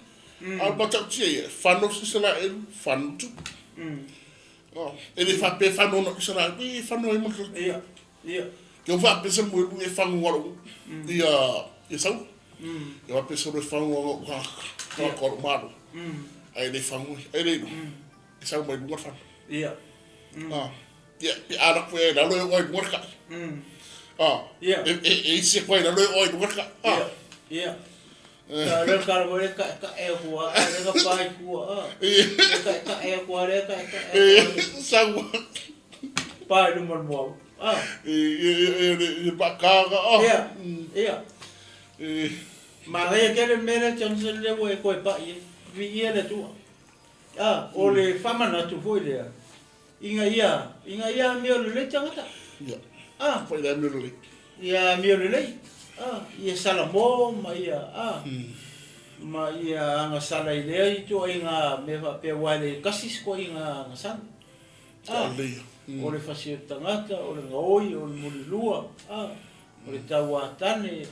Al batau tia ia, whanu 𝚟𝚑𝚍, whanu tu. E le whape whanu no 𝚟𝚑𝚍, e whanu e maka.
Ia.
Ke o whape Samuelu e whanu waro. Ia sau. Ke whape Samuelu e whanu waro ka koro maro. Ai le whanu, ai le no. E sau mai lunga whanu.
Ia.
Ia, pe ara koe e lalo e oi lunga ka.
Ia.
E isi koe e lalo e oi lunga ka.
Ia. Ka kara mo ka e hua, ka pai hua. Ka e hua re ka
Sau.
pai no mo.
E bakaga.
Ia. Ma le ke le mele Johnson le wo e ko pa I vi ia le tu. O le famana tu foi le. Inga ia mi o le tangata.
Ia. Foi le mi o le.
Ia mi o le. Ia sala mo ma ia. Ma ia anga sala I le I tu inga me va pe wale kasis ko inga san. O le fasio tangata, o le ngaoi, o le mulilua. O le tauatane.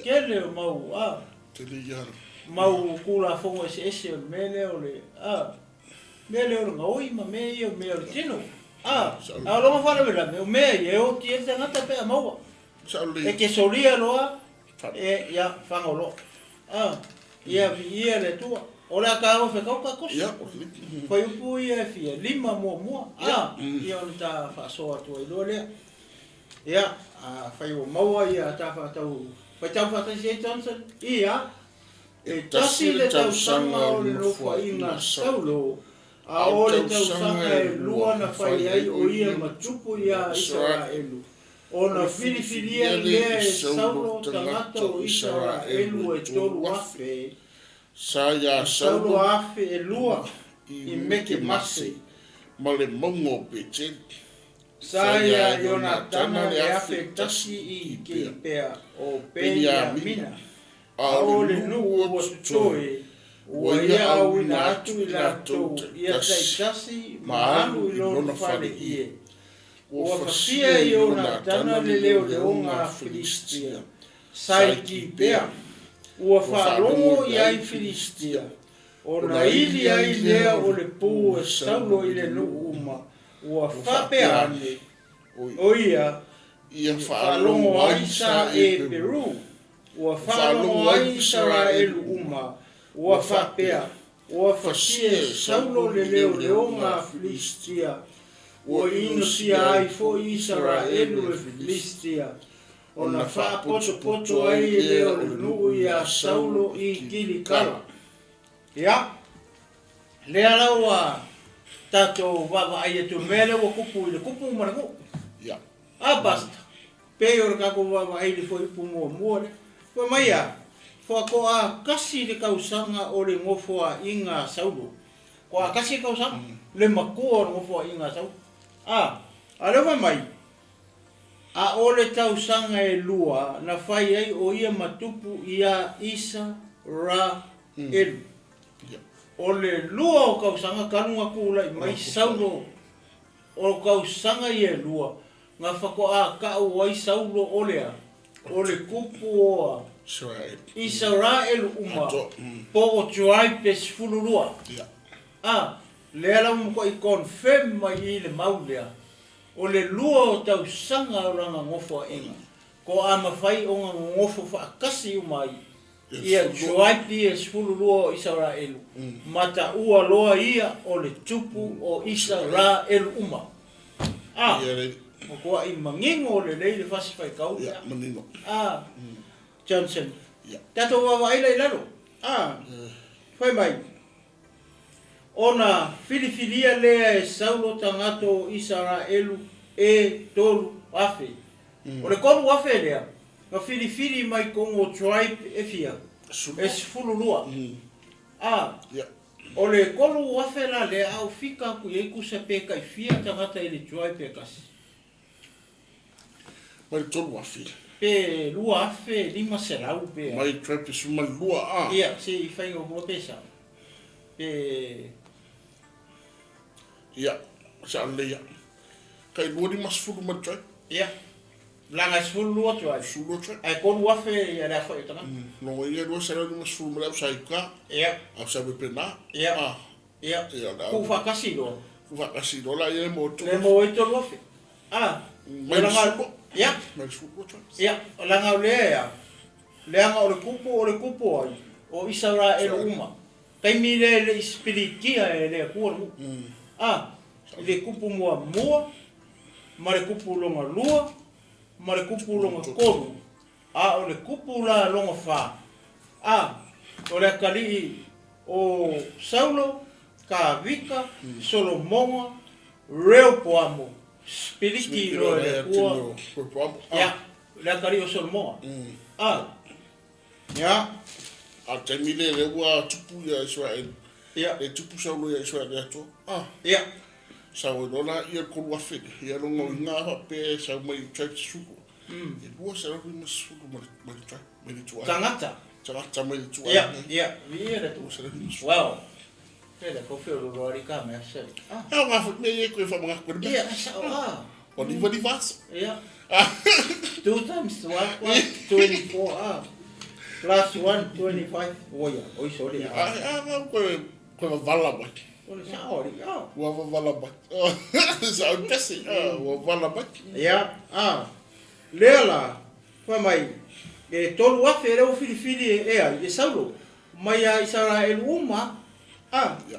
Kele o mau.
Tele iara.
Mau kula fongo ese o mele o le. Mele o le ngaoi ma me I o me o le tino. A longa whara wera me o me I e o ti e tangata pe a maua. E ke solia loa. E ia whangolo. Ia vi le tua. O le akao whekau ka kosi.
Ia.
Whai upu ia fia. 5 mua. Ia o ta whaasoa tua I loa lea. Ia. Whai o maua ia ta whaatau. Whai tau whaatasi e Johnson. Ia. E tasi le tau sanga o le rofa I ngā saulo. A o le tau sanga e lua na whai ai o ia matupu ia Israelu. O na whiriwhiria lea e saulo tangata o Israelu e tolu afe.
Saya
Saulo afe e lua I meke mase.
Ma le mongo pete.
Saya Yonatana le afe tasi I ke pea o Benjamina. Ao le nuu o toe. Ua ia au ina atu i lātou. Ia taitasi maanu i lona whale ie. Ua whawhia i o nā tana le leo ngā Filistia. Sai ki pea. Ua whalongo i ai Filistia. O na ili ai lea o le pū e saulo i le nuu uma. Ua whapea ane. O ia whalongo ai sa e Peru. Ua whalongo ai Israelu uma. Ua whapea. Ua whasie saulo le leo ngā Filistia. Ua ino sia ai fo Israelu e Filistia. O na whapoto ai e leo le nuu i a saulo i kilikala. Ia. Lea laua tato wawa ai e tu mele wa kupu i le kupu marangu.
Ia.
A basta. Pe ora kako wawa ai le fo ipu mua le. Kwa maia. Fo ko a kasi le kausanga o le ngofo a inga saulo. Ko a kasi kausanga. Le makua o ngofo a inga saulo. A lewa mai. A ole tausanga e lua na whai ai o ia matupu ia isa ra elu. O le lua o kausanga kanunga kula i mai saulo o kausanga i e lua. Ngā whako a kau ai saulo olea. O le kupu o Israel uma. Po o tuai pes fulurua. Lea lau mko i confirm mai i le maulea. O le lua o tausanga o ranga ngofo a inga. Ko a mawhai o ngā ngofo whaakasi umai. Ia tuaipi e fulurua o Israelu. Mata ua loa ia o le tupu o Israelu uma. O koa i mangingo o le leile whasifai kau.
Manino.
Johnson. Tato wawa ila ilaro. Whai mai. Ona filifilia lea e saulo tangato Israelu e tolu afe. O le kolu afe lea. Nga filifili mai kongo tribe e fia. E sifululua. O le kolu afe la lea au fika ku yeiku se peka i fia tangata i le tribe e kasi.
Mai tolu afe.
Pe lua afe lima se lau pe.
Mai tribe suma lua
Ia, se i whainga mua pesa. Pe...
Ia, sa lea. Kai lua di mas fulu mai tribe.
Ia. Langa sfulu lua tribe.
Sulu tribe.
Ai kolu afe ia lea whai tanga.
No ia lua sa lua di mas fulu mai au sa ika.
Ia.
Au sa bepena.
Ia. Ia. Ku whakasi loa.
Ku whakasi loa la ia mo tu.
Le mo e tolu afe.
Mai sulu.
Ia.
Mai sulu tribe.
Ia. Langa o lea ia. Leanga o le kupu ai. O Israel uma. Kai mi le ispiritia e le kuaru. Le kupu mua, ma le kupu longa lua, ma le kupu longa koru. O le kupu la longa wha. O le kali o Saulo, ka vika, Solomonga, reo poamo. Spiriti lo le kua. Ia, le kali o Solomonga. Ia.
A te mile le ua tupu ia Israel.
Ia.
Le tupu Saulo ia Israel ia to.
Ia.
Sau dola ia kolu afe. Ia longa o inga ha pe sau mai tribe suku. E lua sa rapi mas suku mai tribe. Mai tuai.
Tangata.
Tangata mai tuai.
Ia. Ia. Ia le tu.
Sa rapi mas suku.
Wow. Pela ko fio lo ri ka me se.
Nga fut me e koe whamanga kore me.
Ia. Sa.
O ni wadi vas.
Ia. 2 times 24. Plus 1, 25. Oia. Oi sorry.
Nga koe vala mai.
Sorry.
Ua vala mai. Sa au pesi. Ua vala mai.
Ia. Lela. Fa mai. E tolu afe reo filifili e ai. E saulo. Mai a Israel uma.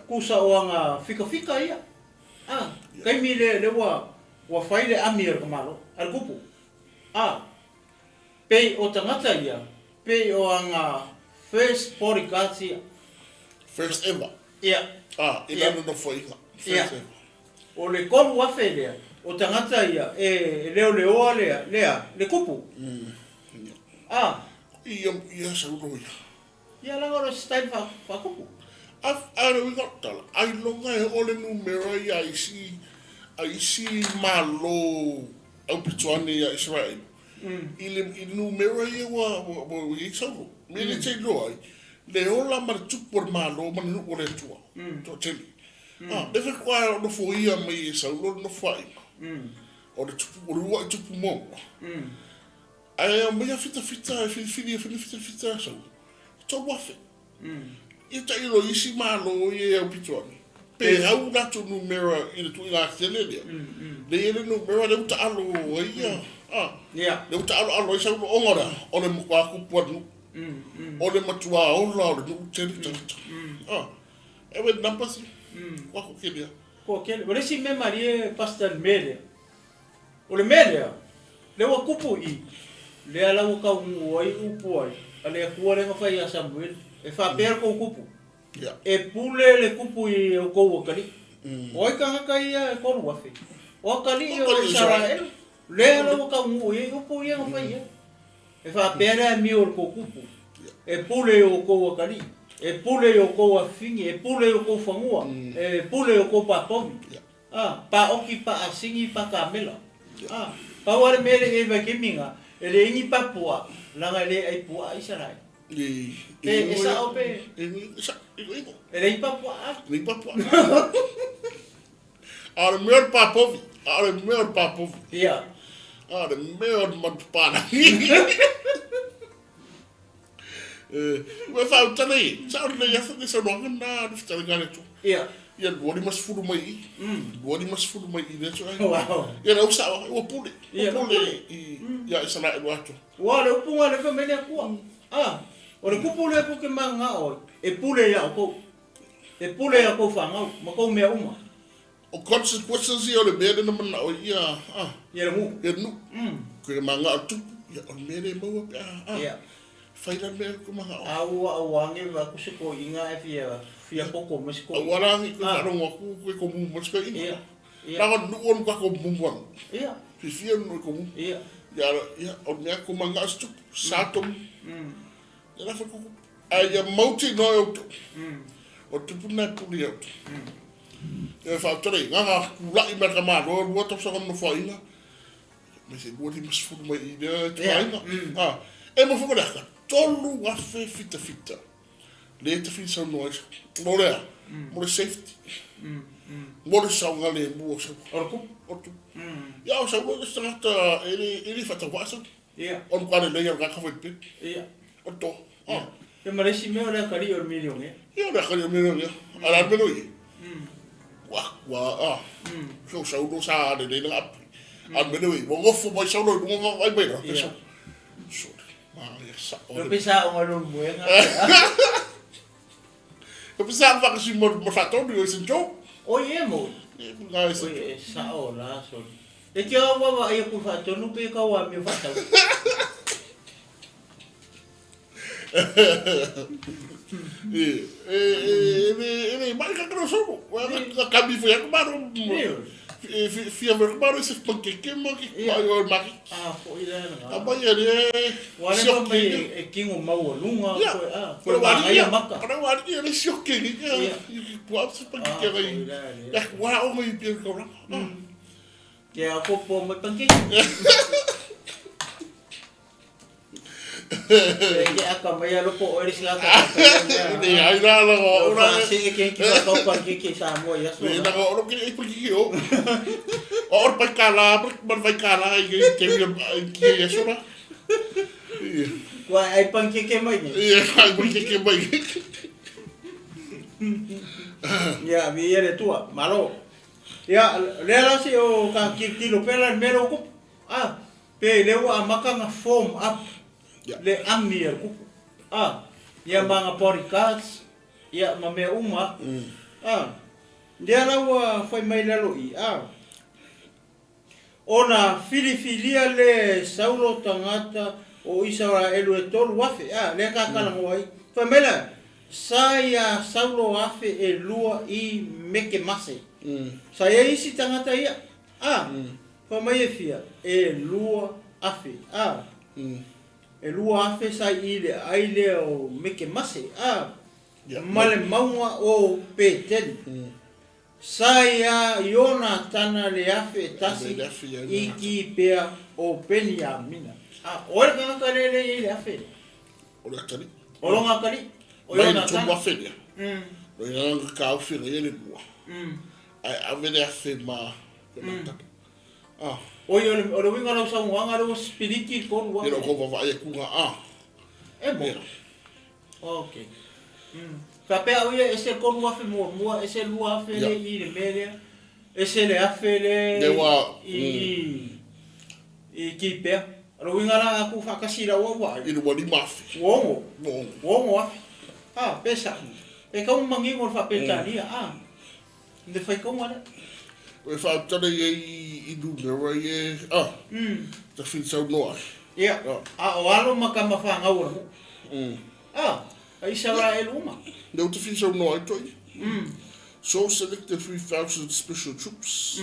Kusa o anga fika ia. Kai mi le wa whai le amir kamalo. Al kupu. Pei o tangata ia. Pei o anga first podcast.
First ever.
Ia.
Ina no foi.
Ia. O le kolu wafe lea. O tangata ia. E leo lea. Le kupu.
Ia sa uno ia.
Ia langa o style fa kupu.
Ara we got tala. Ai longa e ole numero ia ai si malo au pituane ia Israel. I numero ia wa i saulo. Me le te loa le ola ma tupu malo ma no le tua. To teli. Le fe kwa no fo ia mai saulo no fai. O le tupu rua i tupu mo. Ai mai fita fita saulo. To wafe. I ta ilo isi malo ia o pituani. Pe au nato numero i le tui ngā tele. Le ele numero le uta alo ia. Le uta alo i saulo ongora. O le mukwa kupuanu. O le matua ola o le nuku tele tata. Ewe nampasi. Wako kelia.
Ko kelia. O le si me marie pastor mele. O le mele. Le wa kupu i. Le ala o ka ungu ai upu ai. Ale kua le ngawhai a Samuelu. E whapera ko kupu. E pule le kupu i o kou akari. O i kangaka ia e koru wafi. O akari i o Israel. Le ala o ka ungu i upu i ngawhai ia. E whapera e mi o kou kupu. E pule o kou akari. E pule o kou awhingi. E pule o kou whangua. E pule o kou papomi. Pa oki, pa asingi, pa kamela. Pa wale mele e wakeminga. E le ingi papua. Langa le ai pua Israel. E sa ope. E le papua.
Le papua. Are mer papovi. Are mer papovi.
Ia.
Are mer matpana. We fa tani. Sa le ya fa sa no na fta ngale tu.
Ia.
Ia bodi mas furu mai. Bodi mas furu mai ide tu.
Wow.
Ia na usa o pule. Pule ia isa na e watu.
Wa le upunga le famele ku. O le kupu le ko ke manga o. E pule ya ko. E pule ya ko fanga ma ko me uma.
O consequences ia le bede na mana o ia.
Ia mu.
Ia nu. Ko manga tu. Ia o mere mo pe.
Ia.
Faila me ko manga.
Au wange va ku se ko inga e fia poko mas ko.
Wala ni ko ro ku ko mu mas ko ina. Ia. Na no on ko mu.
Ia.
Fia no ko mu.
Ia.
Ya o me ko manga stu satom. Ela foi com a multi no eu. O tipo na pulia. Eu falo três, lá e merca mal, o outro só não foi ainda. Mas ele botou mais fundo mais ideia, tu ainda. É uma forma de tolo a fita. Leite fim são nós. Morrer. Morrer safety. Morrer só um galé, morrer só. Orto. Ya o Samuelu está ele faz o vaso. On quando ele já foi pit. Orto.
Pe maresi me ora kari or million e.
Ora kari million e. Ala meno i. Wa. So do sa de de ngap. Al meno i. Mo fu mo so no mo vai bem. So. Ya sa.
Eu pensava um aluno bueno.
Eu pensava que se mo fator do esse jogo.
Oye mo. Oye sa ola so. E que eu vou aí com fator no pe ka wa me fator.
Ele mais que grosso, a cabeça foi a barro. Fia ver barro esse panqueque que maior mais.
Foi lá.
A banheira
Wala ba e kingo mau lunga foi
aí maka. Para o dia ele choque e pode panqueque aí. É uau, me perco lá.
Que a copo me panqueque. Que akamaya lo po oris la ka.
Ni ai na lo
ora se que va to panqueque sa mo ya so.
Ni na ora que panqueque o. Or pa kala, man vai kala que ya so na.
Wa ai panqueque mai.
Ai panqueque mai.
Ya viene tua, malo. Ya le la si o ka kilo pela mero ku. Pe le wa makanga form up. Le amir ku. Ya mga podcast, ya mame uma. Dia la wa foi mai lalo i. Ona filifilia le saulo tangata o Israelu e tolu wafe. Le ka kala ngoi. Foi mai la. Saya saulo wafe e lua i meke mase. Saya isi tangata ia. Foi mai e fia. E lua afe. E lua afe sa ile aile o meke mase. Male maunga o peteni. Saya iona tana le afe tasi iki pea o peni a mina. Ora ka kalele ile afe.
Ora tani.
Ora nga kali.
Ora na tuma felia. Ora nga ka au fira ele bua. Ai avele afe ma.
Ora winga lo sa wanga lo spiriki ko wa.
Ero ko va ai ku nga
Okay. Ka pe au ye ese ko wa fe mo ese lua fe le ile media. Ese le afe le.
De wa
I ki pe. Ora winga la aku fa kasira wa.
Ino wa di mafi.
Wongo. Pesa. E ka mangi mo fa petania. De fai como ala.
We fa tana ye I du nera ye ta fin so no.
Ya. O alo makama fa ngaura. Ai 𝚟𝚑𝚍𝚎𝚘.
No ta fin so no toi. So selected 3,000 special troops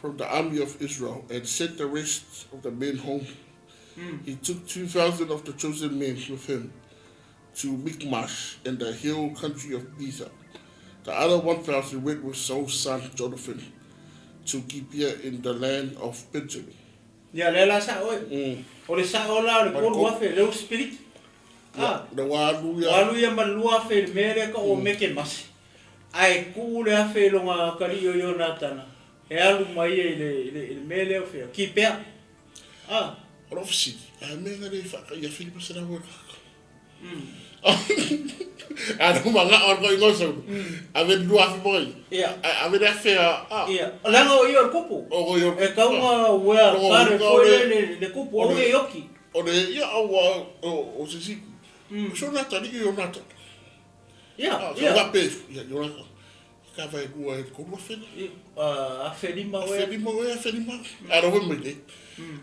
from the army of Israel and sent the rest of the men home. He took 2,000 of the chosen men with him to Michmash in the hill country of Bethel. The other 1,000 went with Saul's son Jonathan to Gibeah in the land of Benjamin.
Ya lela sa oi. O le sa ola le ko wa fe le spirit.
The waluya.
Waluya malua fe mere ka o meke mas. Ai ku le fe lo nga kali yo Jonathan. E alu mai le mele o fe ki pe.
Ofisi. A me nga le fa ya fi pa sera wo. Ano manga or ko ngoso. Ave dua fi boy. Ave da fe
La ngo yo kupu.
O yo.
E ka nga wa pare ko le kupu o ye yoki.
O le ya o sisi. So na tani yo nata. So va pe ya yo na. Ka vai dua ko mo fe.
A felima we.
Felima. Ara wo me de.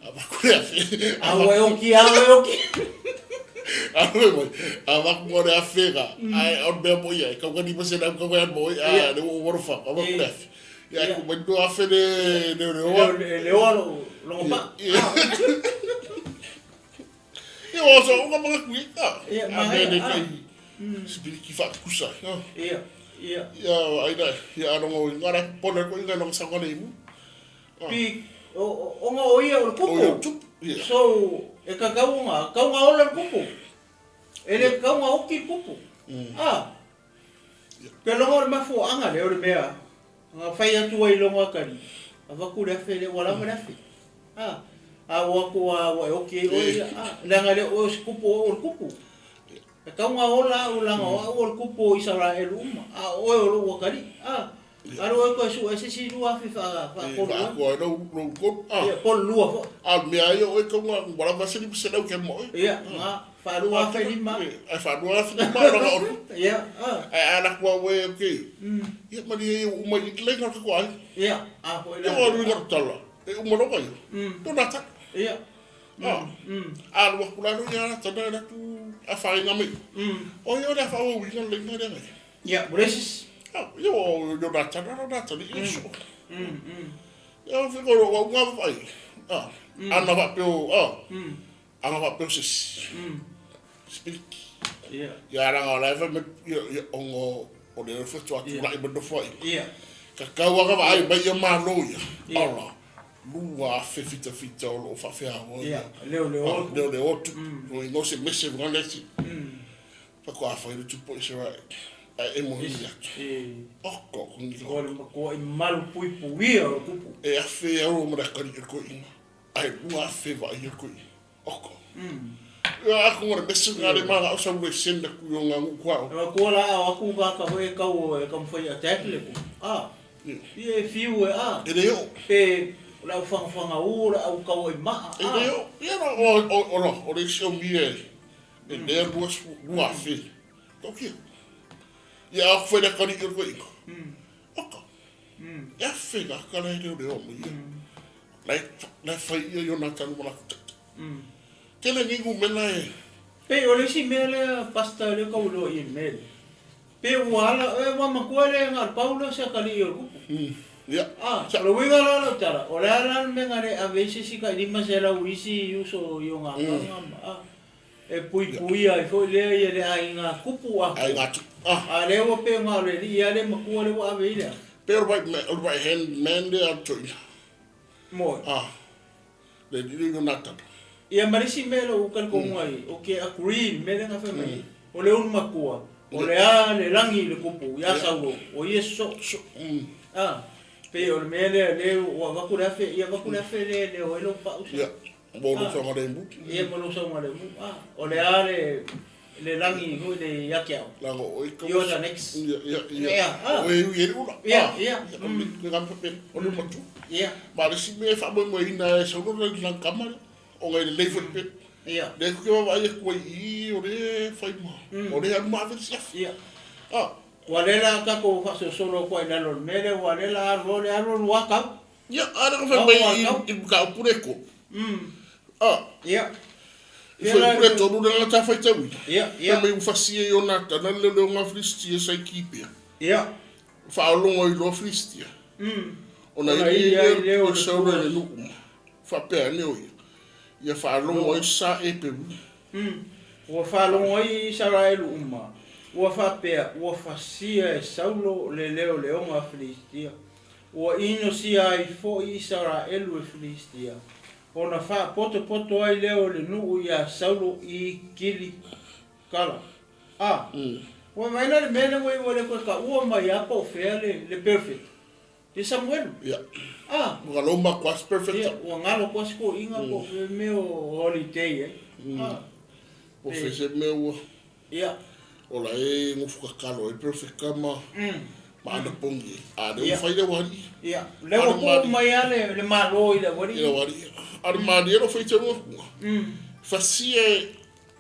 Aba ko ya fe.
Awe yoki.
Ava ko re afega. Ai on be mo ya. Ka ko di pese na ko ya mo. De wo fa. Ava ko ya. Ya ko mo do afele
le lo pa.
Yo so o mga kuita. Ame kai. Spiriki fa kusa. Ya ai da. Ya no ngara pona ko inga no sa ko nei mu.
Pi o nga oia o kupu. So e ka kaunga ola kupu. Ele kaunga oki kupu. Ke longa ma fu anga le o mea. Nga fai atu ai longa kari. Ava ku le fele wala ma fe. Wa oki oia. Langa le o kupu. E kaunga ola ulanga o kupu 𝚟𝚑𝚍𝚎. O lo kari. Aro ko su ese si lua fi fa ko
no ko
ko lua fo
me ai o ko ngora va se se no ke mo
fa lua fe lima
fa lua fe lima no ana ko we okay ma ni o mo ikle no ko ai
ko
o ru ngor tala o mo no ko to na ta wa kula no ya ta na tu a fa ngami o yo da fa o wi no le no de
bresis
Yo nata ni iso. Yo fico lo wa vai. Ana va peo ana va peo sis. Speak. Ya ra ngala fa me yo ongo o le fa tu atu la ibo foi. Ka ka wa ga vai ba yo ma lo ya. Ala. Lua fe fita o lo fa fe a o. Leo tu. No se me se ngale si. Pa ko fa ile tu po se right. E mo ia. Oko
ko mal pui o kupu.
E a fe o mo ka ni ko i. Ai lua fe va i ko i. Oko. Ya ko mo be se ngale ma o sa mo senda ku yo nga ku kwa.
Ko la a ku ka ka we ka o ka mo foi attack le ku. E fiu
E le yo.
E la fang o la o ka o ma.
E le yo. Ya no o le show mi e. E le lua fe. Okay. Ya foi da cari que eu fui. Ok. Ya foi da cari que eu dei ao meu. Lá foi eu na canu lá. Que le ningu mena e.
Pe o le si mele pasta le ka ulo i mele. Pe wala e wa makuale ngal Paulo se kali yo.
Ya.
Lo winga la tara. O la la mengare a veces si ka lima se la uisi uso yo nga. E pui ai foi le ai nga kupu
Ai nga
le o pe nga le ia le makua le wa veile.
Pero vai hand man de atu.
Mo.
Le di no nata.
ia marisi melo ukal ko ngai o ke agree mele nga fa mai o le un makua o le a le langi le kupu ia saulo o ia so pe o mele le o va kula fe ia va kula fe le o elo pa
ia mo lo so ngare mu
ia mo lo so ngare mu o le a le langi ho le yakiao
lango o
yo the next
ia o e uri ura
ia
le gampa pe o le matu
ia
marisi me fa mo ina so lo lang kamar o ngai le level pe
ia
le ko va ia ko i o le fai mo o le ma ve chef
ia walela ka ko fa so solo ko ina lo mele walela lo le alo waka
ia ara ko fa mai i ka pure ko
ia
foi pure to no na ta fa tawi
ia
me fa si e ona ta na le nga fristia sai kipia
ia
fa lo ngoi lo fristia ona i le o so le lu fa pe ne o ia fa lo ngoi sa e pe
o fa lo ngoi sa ra elu uma o fa pe o fa si e saulo le leo nga fristia o ino si ai fo i sa ra elu fristia ona fa poto ai leo le nu ia saulo i kili kala o mai na le mena o le ko ka o mai apa o fe le perfect de Samuelu
ia mo lo ma quasi perfect
o ngalo ko sko inga ko meu holiday
o fez meu
ia
o la e mo fuka kalo e perfect kama ma na pongi de fai de wari
ia le ko mai ale le malo i de wari
ar madeiro foi teu fazia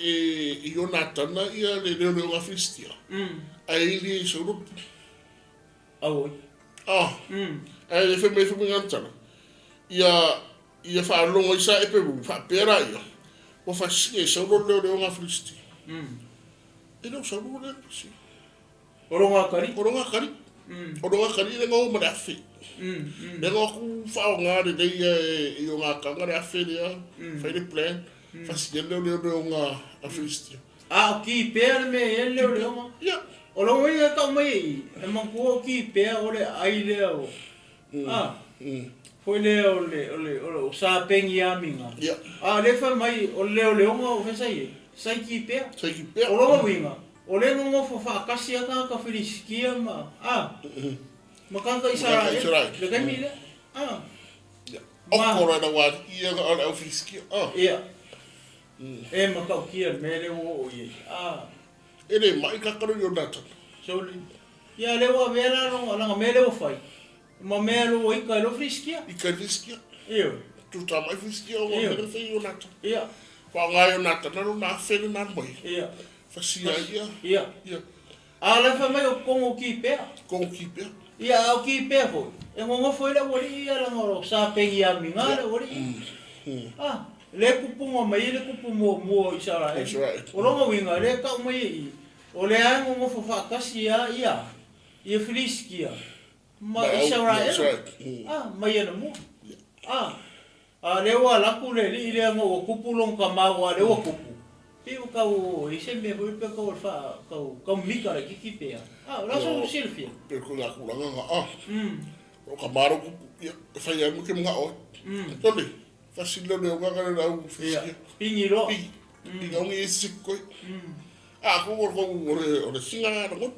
e Jonathan ia le nga fristia ai li solo ai foi me foi ngantana ia fa longo isa e peru fa pera ia o fazia solo le nga fristia e não solo le si
oronga kari le
ngo marafi le ngo ku fa nga de e o nga kanga le afelia fa le plan fa si le nga afristia
ki per me ele le nga
ya
o lo ia ka mai e man ko ki per o le ai le o foi le o sa pengia minga le fa mai o le nga o fa sai ki per o lo winga o le ngo fo fa kasi ka friskia ma makanga isara le kamile
o kora da wa ia o friskia
ia e makau kia mele o ye
ele mai ka karo yo data
so ia le wa vera no nga mele o fai ma mele o ika lo friskia ia
tu ta mai friskia o mele fai yo data
ia
fa nga yo data na fele na boy
ia
fasia
ia ala fa mai o kongo ki pe ia o ki pe ho e ngo foi la wori ia la ngoro sa pengia minga la wori le kupu mai le kupu mo isara o lo winga le ka mai o le ai ngo fo fa kasi ia friskia ma isara mai na mo le wa la ku le ngo kupu long ka ma wa le kupu Piu kau ise me foi pe kau fa kau mika la kiki pe la so silfia
pe ko la ku la nga o ka maro ku fa ya mu ke nga o tole fa silo le nga ga la u fisia
pingiro
pinga un ise ko ko o singa na ko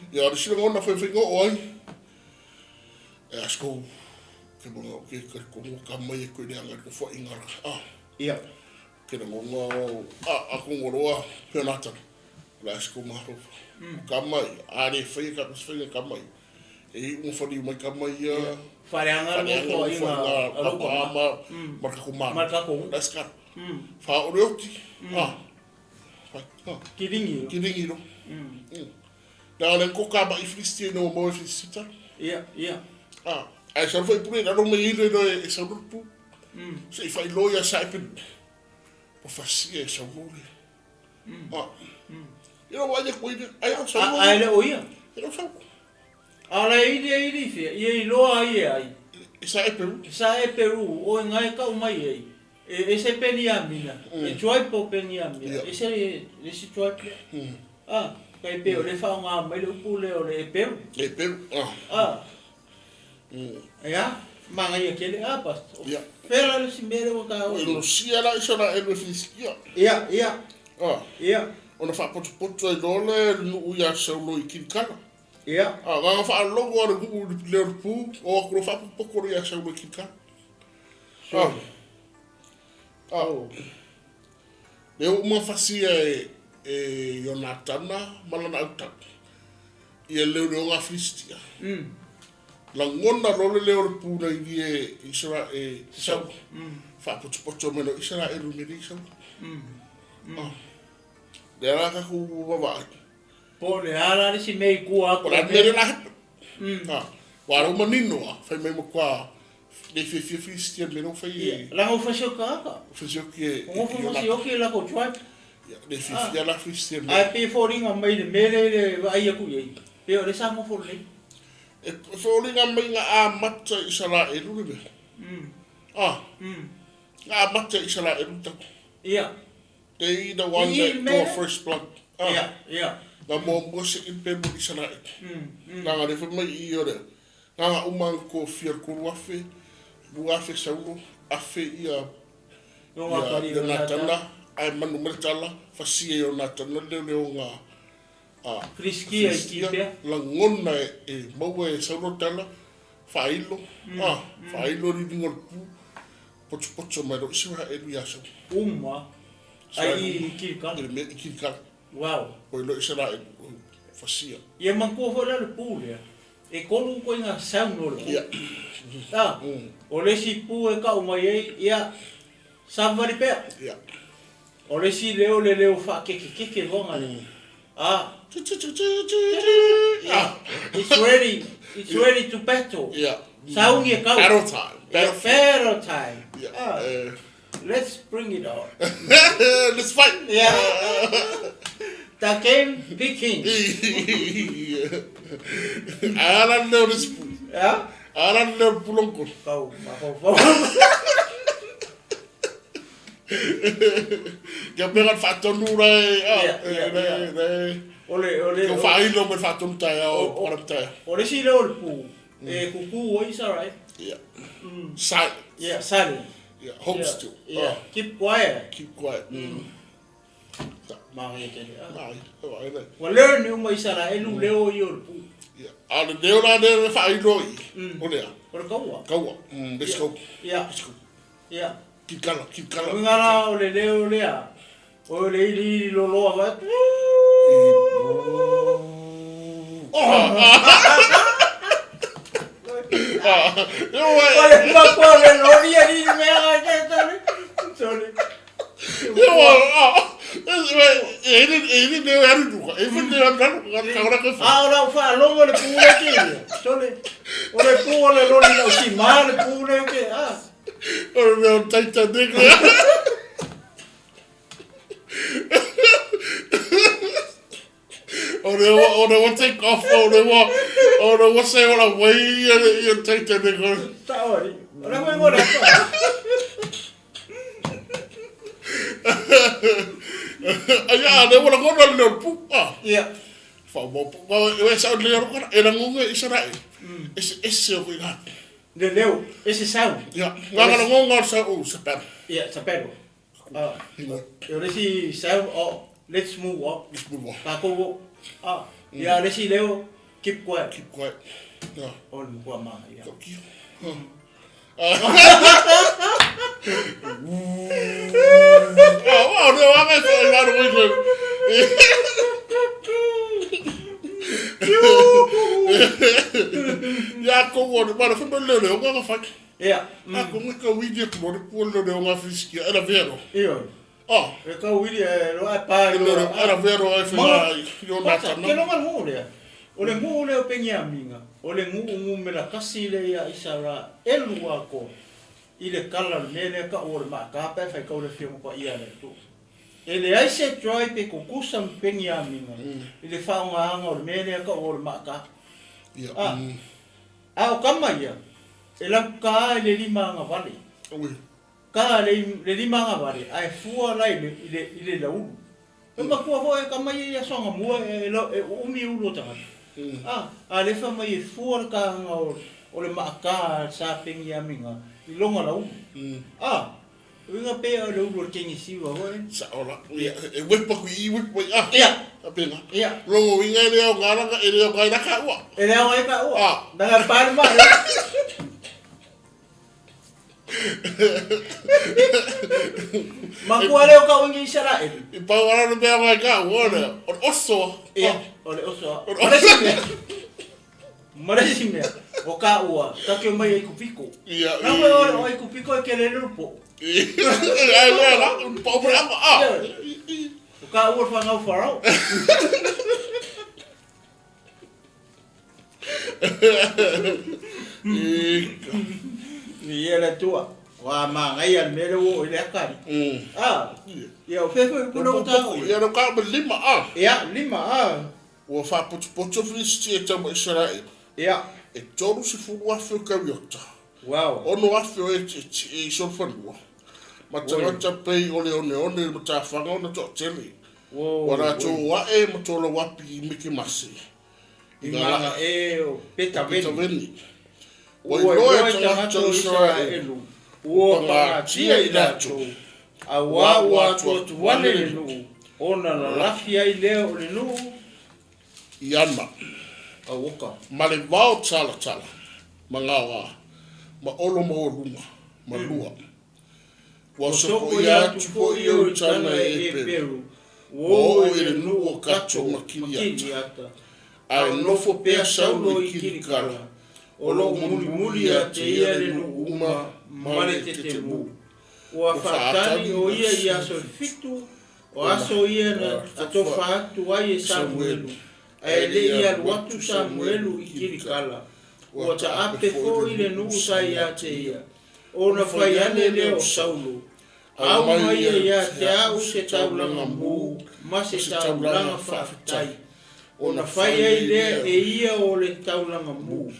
ya o silo na foi ngo oi asko ke mo ke ko ka mai ko le nga ko fo inga
ia
kena ngongo aku ngoroa penata la sko maro kamai are fai ka fai kamai e un fodi mai kamai
fareanga no inga
ama marka ko daskar fa oroki kiringi no da len ko ka ba ifristi no mo frisita
ia
ai só foi por ele não me ir e só por tu se fai loia sai o fasia essa mulher eu não vou cuidar aí eu só
aí o ia
eu só
ala ele fia e lo aí
sai
peru o ngai ka mai aí esse penia mina e choi po penia mina esse choi kai pe o le fa nga mai le pule o le peru
ya
Mangai kele apa.
Ia.
Pera le simere o ka o.
Lo sia la isara elu fiskia.
Ia, ia. Ia.
Ona fa poto e dole nu ia saulo I kinkala.
Ia.
Nga fa longo ora ku le pu o ko fa poko ia saulo I kinkala. Le uma fasia e Jonatana malana auta. Ia leo nga fistia. La ngona role leo pu na I isara e sau. Fa poto meno isara elu ni sau. Dera ka ku baba.
Po le ala si mei ku a ko.
La mere la. Wa ro manino fa me mo kwa le fistia le no fa I.
La ho fa shoka.
Fa shoki.
Ngo fa shoki la ko chwa.
Le fistia la fistia.
Ai pe foringa mai le mere le ai ku ye. Pe o le sa mo fo le.
E foringa mai nga a matcha isara e lu le. Nga matcha isara e lu ta.
Ia.
They the one that go first blood.
Yeah.
Na mo se in pe mo isara e. Nga le fa mai I ore. Nga umang ko fier ko wafe. Buafe saulo afe ia.
No akari
Natana ai manu mertala fasia yo natana le nga
Friskia I
la ngona e mau e saulo tala failo failo ri ngol pu pocho mai ro isura e lu yaso
ai kirkan
me kirkan
wow
o lo isura e fasia
ia manko fora le pule e kolu ko nga sauno le o le si pu e ka o mai ia savari pe
ia
o le si leo fa ke vonga it's ready to battle saungi e ka battle time let's bring it on
let's fight
the game picking
Alan leo this Alan leo pulongko
kau
que pegan fatonu
ole
ko failo me fatonu ta o para ta
ole si leo pu e kuku o isa right silent
hold still
keep quiet
mai
wa learn you mai sara elu leo yo pu
ale leo la de failo ole kawa let's go Kikala.
Ngala ole leo lea. Ole ili lolo va. Ole papá le loria ni me haga sorry.
Ele deu era do. Ele deu agora que
fa. Ora fa longo le pure ki. Sorry. Ole pure le loria si mal pure ke
Or meu 𝚟𝚑𝚡𝗏𝗏 Ora wa take off ora wa say ora way you 𝚟𝚑𝚡𝗏𝗏
ta ori ora mo ora
Aya de wala ko no pu fa mo e sa le ro era ngunga Israel esse o ina
de leo esse sao
ngana ngonga sa o sapero
sapero eu lesi sao let's move on ta ko ya lesi leo keep quiet on kwa ma ya
no ame fa la ro Ya ko wona para fa belle le nga fa ko nga widi ko wona le nga fiski era vero
e ka widi lo apa
era vero e fa yo nata
no que no mal ole ngule o pengia minga ole ngu me la kasile ya isara elu ako ile kala nele ka o ma ka pa fa ka o le fio ko ia le tu ele ai se joy pe ko kusam pengia minga ile fa nga o mele ka o ma ka o kama ia ela ka le lima nga vale ka le lima nga vale ai fua lai ile la u ma ko ho e kama ia so nga mua e umi ulo ta le fa mai fua ka nga o le maaka sa pengi aminga I longa la Winga pe o le ulu kengi siwa hoi.
Sa ola. E wepa ku I wepa I
Ia.
Apena.
Ia.
Longo winga e leo ngaranga e leo kai naka ua.
E leo ngai ka ua. Nanga pāre maa. Makua leo ka wingi Israel.
I pau arana bea ngai ka ua le. O oso.
Ia. O le oso. Marasimea. Marasimea. O ka ua. Take mai ai kupiko.
Ia.
Nau e ai kupiko e kele lupo.
Ai lea la. Pau mara ama.
O ka ua whangau wharau. Ia la tua. Wa ma ngai an mele wo ile akari. Ia o fefe kuno tau.
Ia no ka lima
Ia lima
Wa fa putu filisti e tamu Israel.
Ia.
E toru se fulu afe o kariota.
Wow.
Ono afe o e solfanua. Matangata pei one matawhanga ona to tele. Wara tō wae matola wapi I miki masi.
I nganga e o peta veni.
Wa I loe tangata Israelu.
Ua pangatia I lato. A wawa tuatu wane le nuu. Ona la lafia I leo o le nuu.
I ana.
A woka.
Ma le vao tala. Ma ngawa. Ma olo ma olunga. Ma lua. Wa soko I atu po I o tana e peru. Wo I le nuu o kato makini ata. Ai nofo pea saulo I kirikala. Olo muli a te ia le nuu uma. Male te mu.
Ua whaatani o ia I aso fitu. O aso ia na ato whaatu ai e Samuelu. Ai le ia luatu Samuelu I kirikala. Ua ta ape ko I le nuu sai a te ia. O na whai ane leo Saulo. Au mai ia te au se taulanga mu. Ma se taulanga whaafitai. O na whai ai lea e ia o le taulanga mu.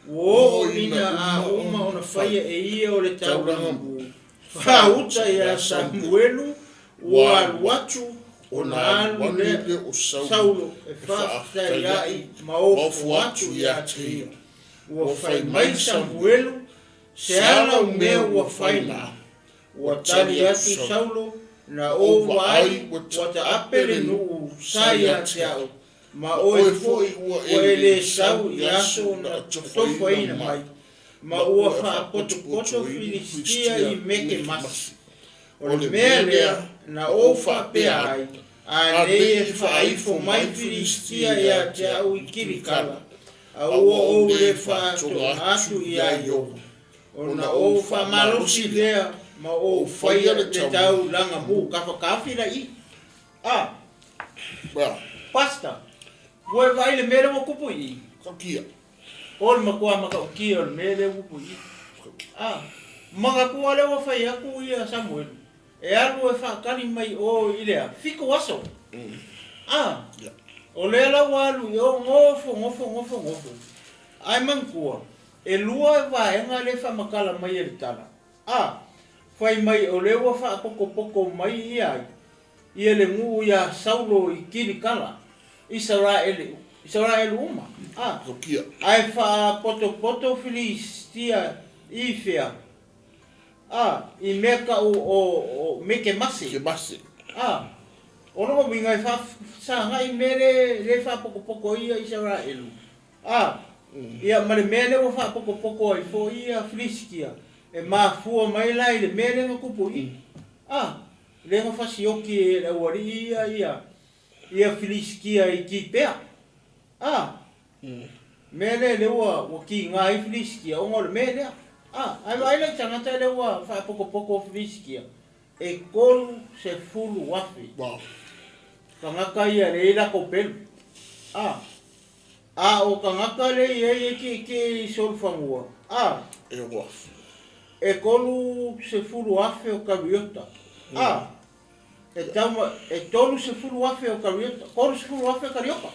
Wo ina a uma o na whai e ia o le taulanga mu. Whauta ia Samuelu. Ua luatu. O na alu le
o
Saulo e whaafitai ai. Ma ofu atu ia te ia. Ua whai mai Samuelu. Se ala o mea ua whai na. Ua tali atu Saulo na ova ai ua ta apele nuu sai a te au. Ma oe foi ua ele sau I aso na tofo ina mai. Ma ua wha poto Filistia I meke masi. O le mea lea na ofa pea ai. A ne e whaifo mai Filistia I a te au I kirikala. A ua o le wha to atu I a ioga. O na ofa malosi lea. Ma o whaia le tau langa mu ka whakawhira I. Pasta. Ue vai le mere wa kupu I.
Kakia.
O le makua maka o kia o le mere wa kupu I. Maka kua le wa whai aku I a Samuelu. E alu e whakari mai o I lea. Fiko aso. O lea la walu I o ngofo. Ai mankua. E lua e vaenga le whamakala mai e tala. Whai mai o lewa wha poko mai I ai. I le ngu ia Saulo I kirikala. Israel uma. Ai wha poto Filistia I fea. I meka o meke masi. O longa winga I wha sanga I mere le wha poko ia Israel. Ia mare mele o wha poko ai fo ia Filistia. E mafua mai lai le mele nga kupu I. Le nga whasioki e le wari ia Filistia I ki pea. Mele le ua ki ngā I Filistia o ngore mele. Ai lai tangata le ua wha poko Filistia. E kolu se fulu wafi. Kangaka ia le ila ko pelu. O kangaka le ia ke solfangua.
E wafi.
E kolu se fulu afe o kariota. E tolu se fulu afe o kariota. Kolu se fulu afe o kariota.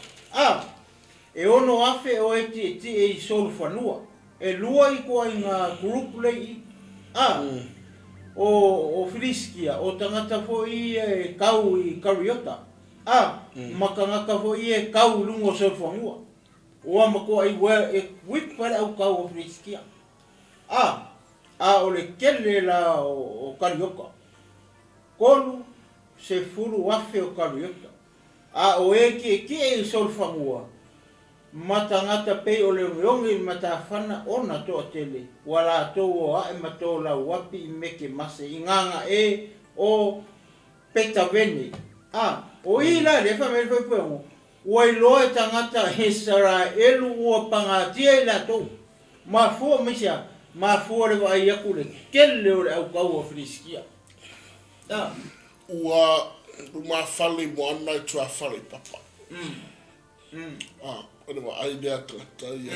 E ono afe o eti e solu whanua. E lua I kua I ngā group lei I. O Filistia. O tangata fo I e kau I kariota. Makangaka fo I e kau lungo solu whanua. Ua mako ai ua e wik pala au kau o friskia. O le kele la o karioka. Kolu se furu wafe o karioka. O ki e sol fangua. Matangata pe o le ngiongi matafana ona to tele. Wala to o ae mato la wapi I meke mase inganga o petavene. O ila le fa me foi puengo. Ua iloa tangata Israelu ua pangatia ila to. Mafua misia. Mafua le wa iaku le kele o le au kau o friskia.
Ua mafale mo ana I tua fale papa. Ora wa ai dea kata ia.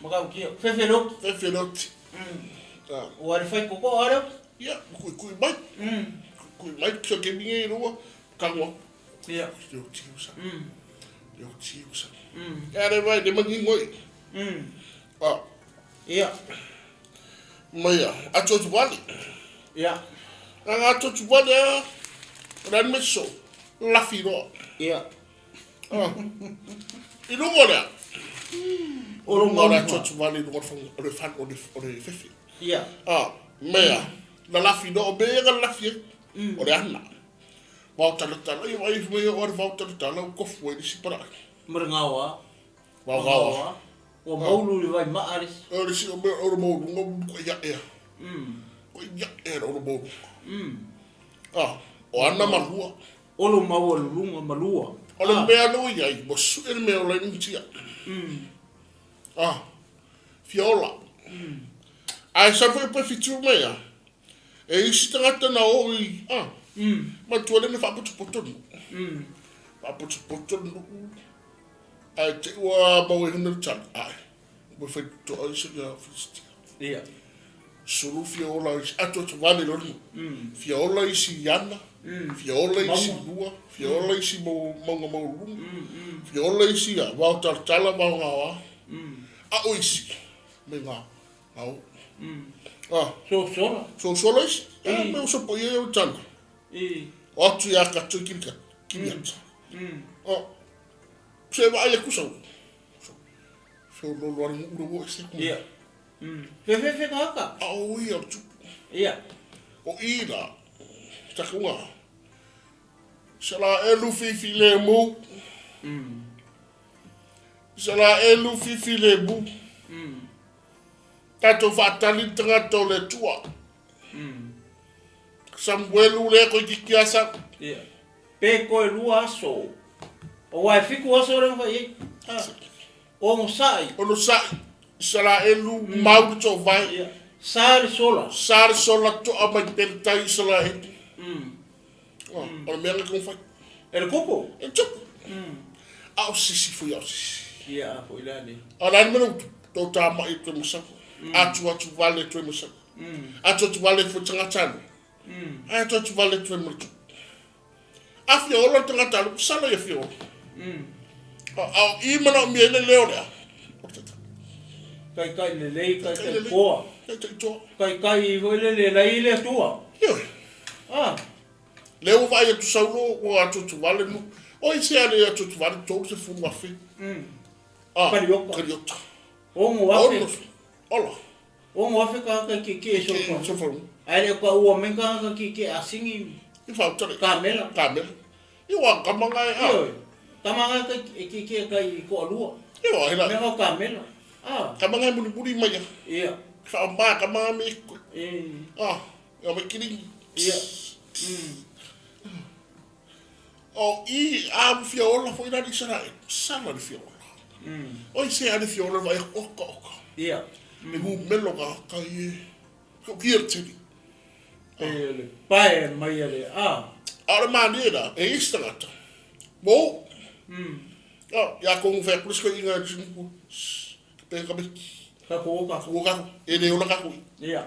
Makau kia. Fefeloti.
Fefeloti.
Ua le fai koko areo?
Ia, kui mai. Kui mai kia ke minge I roa. Kangwa.
Ia.
Leo tiusa. Leo tiusa. Ere vai, de mangi ngoi.
Ia.
Maia, ato tu wali.
Ia.
Nga ato tu wali a ran meso. Lafi roa.
Ia.
I rungo lea.
O rungo
lea ato tu wali rungo o le fan o le fefe.
Ia.
Mea, na lafi roa, mea ga lafi o le ana. Wau talatala, I wai mea o le wau talatala o kofu e nisi para.
Marangawa.
Wau
O maulu le vai maaris.
O le si o mea o le maulu, ko ia ea. Ko ia ea o le maulu. O ana malua.
O lo mau o lunga malua.
O le mea no iai, mo su e le mea o le nintia. Fiola. Ai sa foi pe fitu mea. E isi tangata na o I. Ma tuale me whaputu potonu. Whaputu potonu. Ai te ua mau e huna tala. Ai. Mo fai to ai se ia fisti.
Ia.
Suru fiola isi. Ato te vale lonu. Fiola isi yana. Fiola isi lua. Fiola isi maunga maurunga. Fiola isi a. Wau tala maunga wa. A o isi. Me ngā. Au. So sola isi. Me uso po ia o tana. O atu ia kato kirika. Kiri ata. Se wa ia kusau. So lolo ari uro ese.
Ia. Fefe kaka.
Au ia tu.
Ia.
O ira. Takunga. Sala elu fifi le mu. Sala elu fifi le mu. Tato fatali tanga to le tua. Samuelu le ko kikiasa.
Ia. Pe ko lua so. O wai fiku aso le fai. O mo sai.
O no sai. Sala elu mau to vai.
Ia. Sari sola.
Sari sola to ama tentai sala e. O me nga kon fai.
El coco.
E tupu. Au sisi foi au sisi.
Ia, foi lá ne.
Ala ni menu to ta ma I to musa. Atu vale to musa. Atu vale fo tanga tano. Atu vale to musa. Afia ola tanga tano sala ia fio. Au I mana mi ele leola.
Kai le lei kai koa. Kai foi le lei le tua.
Leo vai tu saulo o atu vale no. O isi ale atu vale to se fu ma fe. Carioca.
O mo afe.
Ola.
O mo afe ka ki so fo. Ai ko o men ka ki asingi.
I fa tole.
Camela.
I wa kamanga ai.
Kamanga ki kai ko lua.
I wa hela.
Me o camela.
Kamanga buri mai.
Ia.
Fa ba kamanga me. Ya me kiri.
Ia.
O I am fiola foi na Israel. Sala de fiola. O I se a de fiola vai oka.
Ia.
Me hu melo ka I. Ko 𝚗𝚜𝚜𝚎
Ele pai mai ele.
Ora maneira é istangata. Mo. Ya ko ve plus ko inga jungu. Pe ka be.
Ka ko.
Ele ola ka ko.
Ia.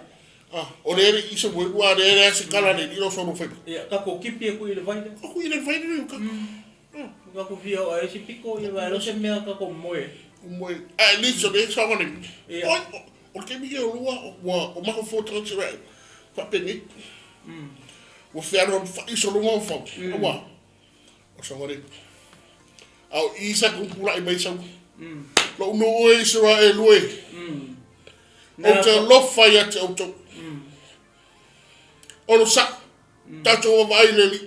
O le iso mo wa le se kala le dilo so no fe.
Ia, ka ko kipi ko ile vai.
Ko ile vai ni ka.
Ka ko via o ese pico ile vai, se me ka ko moe.
Moe. Ni so de sa ngani. O ke mi o lua o ma ko foto tsira. Fa peni. O fiano fa iso lo mo fa. Wa. O sa ngani. Au isa ko pula I mai sa. Lo no o Israel we. O te lofa ia te auto. O lo sa. Tato o vai leli.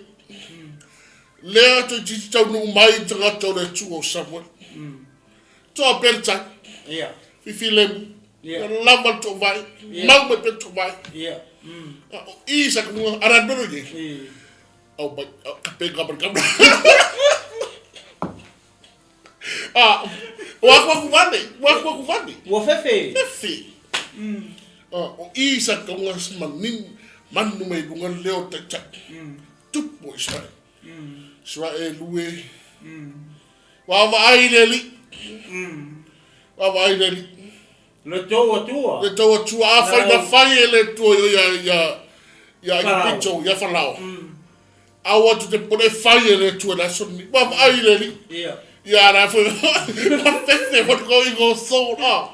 Lea to jiti tau no mai tanga tau le tu o Samuel. To a belta.
Yeah.
Fifi lemu.
Yeah.
Lamba to vai. Mau me pe to vai.
Yeah.
Isa ko ara dono ye. Au ba pe kabar kabar. Wa ku vani.
Wa fefe.
Fefe. O isa ko ngas manin manu mai bunga leo te chat. TUPU Israel. Israel we. Wa vai leli. Wa vai leli.
Le toa tua.
Le toa tua a fai na fai le tua ya pito ya falao. I want to put a fire to that suddenly. But I really.
Yeah.
Yeah, that's what going on so ah.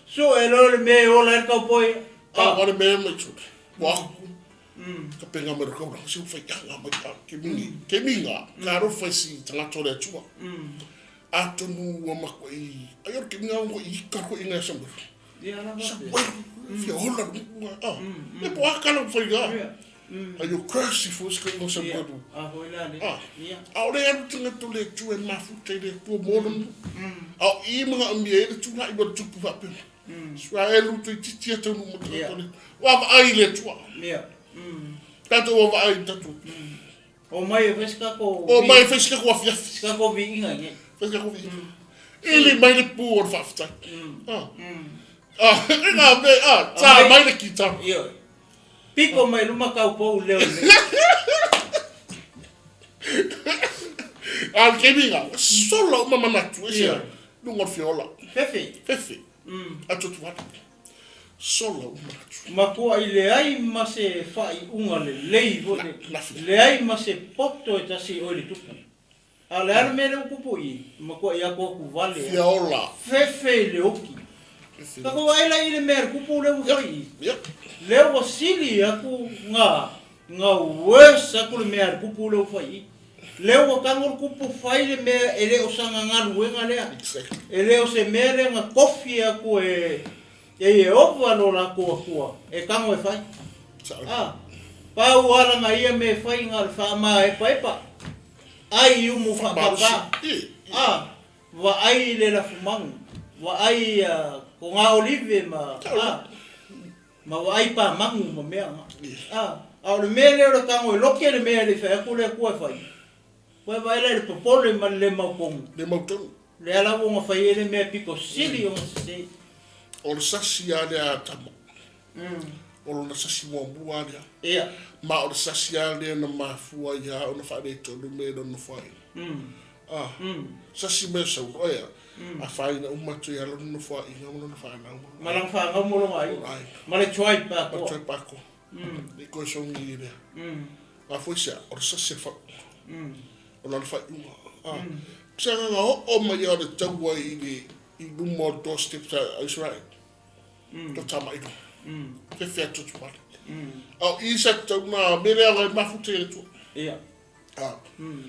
So elo me ola ka poi.
What a man makes it. Wow. Kapeng America na si fa nga ma ke minga karo fa si tanga to le tua. Atonu wa makoi. Ayo ke minga ko I ka ko inga sa mo.
Yeah, na ba.
Fi hola. E po akala fa ya. Are you crazy for skin some good? I'll let to let to let you and my foot take it to a morning. I'll even be able to like what to put up. So I look to teach to what I let you.
Yeah.
That's over I tattoo.
Oh, my Vescaco.
Oh, my Vescaco of
Vescaco being again.
Vescaco. Ili made it poor faster. My kita.
Yeah. Pico mai luma kau pou leo ne.
Al keminga, solo mama natu ese. Lungo fiola. Fefe. Atu tu watu. Solo natu.
Makua ile ai mase fai unga le lei vole. Le ai mase poto e tasi o le tupu. Ale ala mele ukupu I. Makua ia ko ku vale.
Fiola.
Fefe le oki. Kako ai la ile mer kupu le ufai.
Yep.
Leo wasili aku nga wes aku le mer kupu le ufai. Leo kangol kupu fai le mer ele o sanga ngalu wenga lea. Ele o se mere nga kofi aku e ova no la kua. E kango e fai. Pau ala nga ia me fai nga fa ma e paipa. Ai umu fa papa. Wa ai le la fumang. Wa ai ko nga olive ma wa ai pa mangu ma mea. Au le mele o tango e loke le mele fa ku le ku fai. Wa vai le popole ma le mau pong.
Le mau tonu.
Le ala wo fai le me pico sili o se.
O le sasi ale a tamo. O le sasi mo bua ale.
Ia.
Ma o le sasi ale na mafua ia o na fa le tonu me no fai. Sasi me so oia. A fai na umatu ya lo no fai nga mo no fa na.
Malang fa nga mo lo ai. Ma le choi pa ko.
Choi pa ko. Ni ko so ngi le. Ma foi sa o sasi fa. O la fa Sanga nga o ma ya de tawa I du mo do steps Israel. To tama I do. Ke fe to tu pa. Au isa to na mele a ma futere tu.
Ia.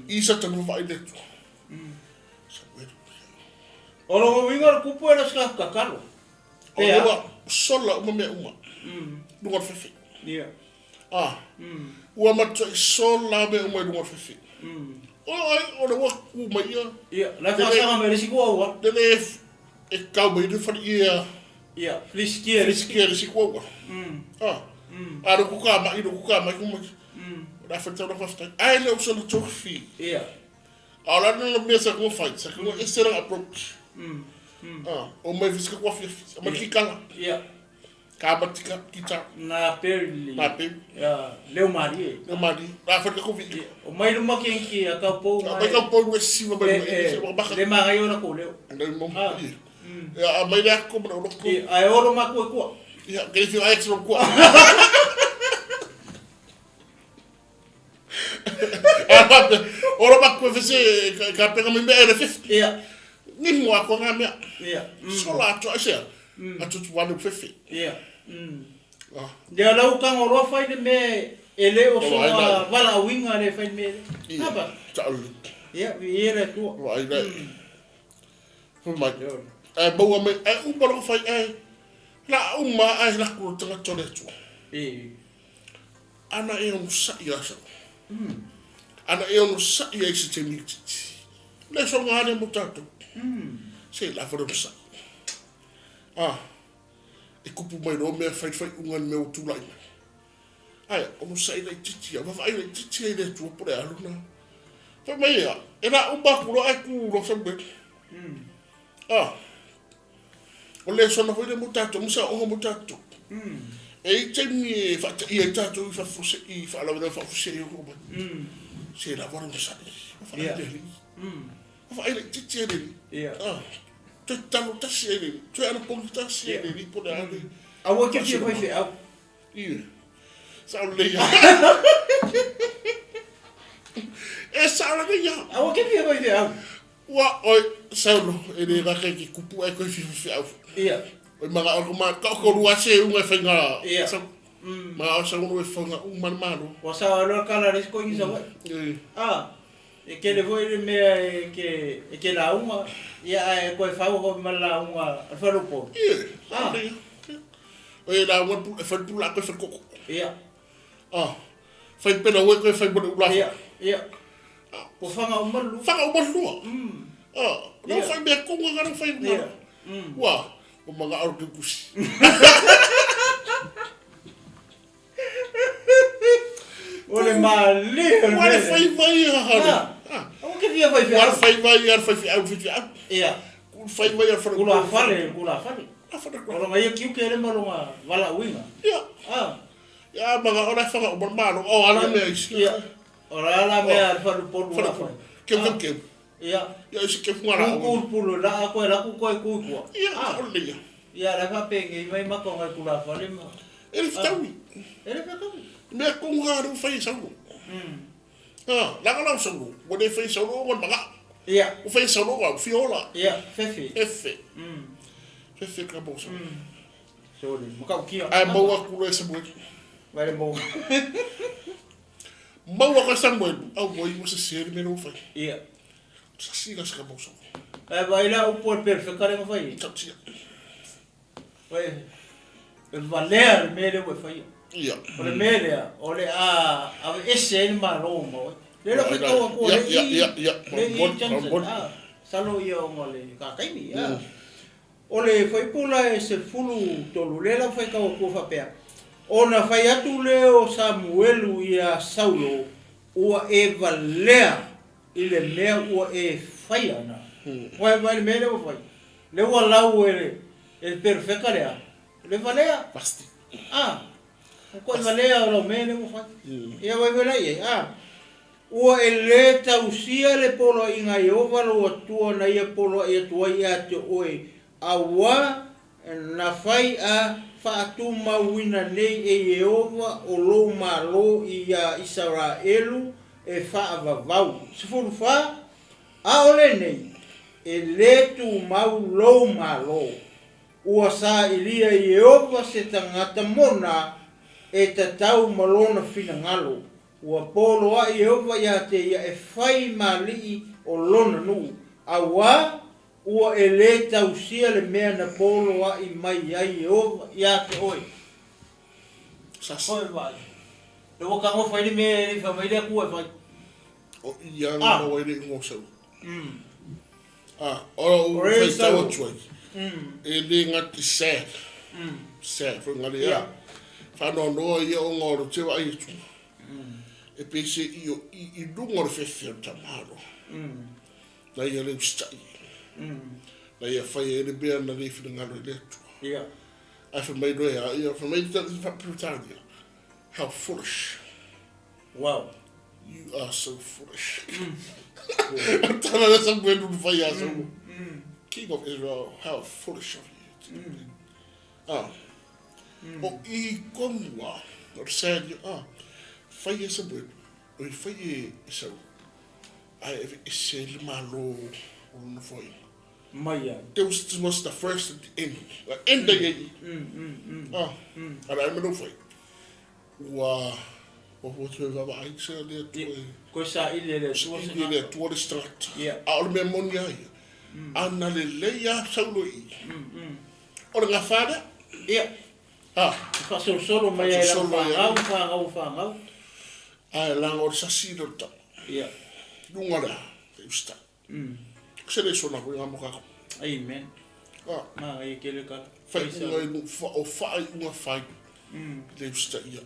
Isa to no vai de tu. Samuelu.
Olo winga kupu era ska kakalo.
Ola sola uma me uma. Dunga fefe.
Ia.
Ua matu sola me uma dunga fefe. Ora wa ku mai ia.
Ia, la fasa me resi ko wa.
Dele e kau mai de fa ia.
Ia, fliskia
resi ko wa. Aro ku ka mai ku mai. Da fa tau da fa. Ai le uso to fi.
Ia.
Ala no me sa ko fight, sa ko esera approach. O mai fisika ko fi. Ma kikala.
Ia.
Ka batika kita.
Na perli. Ya, leo mari.
Da fa ko vi.
O mai no makenki a ka pou.
Mai ka pou we si ba.
Le magai ona ko leo.
Ndai mo. Ya, mai da ko no ko.
Ai oro ma ko.
Ya, ke fi ai extra ko. Ora ma ko fese ka pega me era 50.
Ia.
Ni mo ko nga me.
Ia.
Sola to ase. Atu tu wanu fefe.
Ia. Dia lau kang oro fai de me ele o so vala winga le fai me. Apa?
Taul.
Ia, era tu.
Vai dai. mai ai mau mai ai umaro fai ai la uma ai la ku tanga tole tu ana e un sa ya sa ana e un sa ya se te mi le so ngane mutato se la foro sa e kupu mai no me fai ungan me tu lai ai o sa ile titi ya va ile titi ile tu por aluna fa mai ya era un ba kulo ai ku lo sa be o le so na foi de mutato musa o mutato e te mi fa e tato fa fosse e fa la vedere fa fosse io come se la vorrei sapere fa ile titi ile talo tasiri tu ana pongi tasiri ni po da ali
awo ke fi foi au
sa le ya e sa le ya
awo ke fi foi au
wa oi sa no e de ga ke kupu e ko fi au o maga o ma ko lu ase un e fenga sa ma sa un e fenga un man mano
wa sa lo kala ris ko ni sa e ke le voi me ke la uma ia e ko fa ko mala uma fa lo po
o la uma fa pu la ko fa ko fa pena we ko fa bo la
po fa nga uma lu
no fa be ko nga fa wa o maga ar ke kusi
ole mali
ole vai ha
o que via vai
ar fai au ku fai vai ar
kula fale ora mai ki ke le malo wala winga
ya maga ora fa o malo o ala me
ora ala me ar fa por
ke ya se ke fuara
ku pulo la ko la ku
ole
ya la fa penge mai ma ko kula fale ma
ele tawi me ko ngaro fai sa la ka la so o de fai sa o maga o fai sa o fiola fefe ka bo so
le mo ka ki
ai mo wa ku le sa bo
vai mo
wa ka Samuelu au mo i mo se ser me no fai sa si ka bo so
vai la o por perfeito cara mo fai vai el valer me le fai ole mele ole ese ni malo mo le lo que todo ko bon salo yo mole ka kai ni ole foi pula ese fulu tolu le la foi ka ko fa pe ona fai atu le o Samuelu ia Saulo o e valea ile me o e fai ana vai mele o fai le wala o el perfecto le valea
basti
ko valea o mele mo fa ia vai vela ia o ele tausia le polo inga Jehova lo tua na ia polo ia tua ia te oi awa na fai fa atu mawina nei e Jehova o lo malo ia Israelu e fa avavau se for fa ole nei ele tu mau lo malo ua sa ilia Jehova se tangata mona e tatau malona finangalo ua polo a Jehova ia te ia e fai mali o lona nu awa ua e le tausia le mea na polo a i mai a Jehova ia te oi oi vai le waka ngo fai me ni fa mai le ku vai
o ia no wai le ngo so o fai tau tuai e le ngati sad for ngale ya fa no ia o ngoro te vai tu e pese i dungo le fefe tamaro na ia le stai na ia fai ele bea na le fina ngalo le tu I for made way for made that how foolish you are so foolish I'm telling you somewhere to fire so King of Israel how foolish of you o I komwa or said you fire somewhere o fire so I have said malo on for you
Maya.
This was the first at the end. Like end the year. And I remember for wow. What was it about? I said there to
Cosa ile le
to the start. I'll remember monia. ana le leia saulo I. O le ngafada?
Ia. Whasolo mai e lang whangau.
Ai lang o sasi do ta.
Ia.
Lunga la, te usta. Kusele sona ko ngamo kako.
Amen. Ma e kele ka.
Fai ngai o fai unha fai. Te usta ia.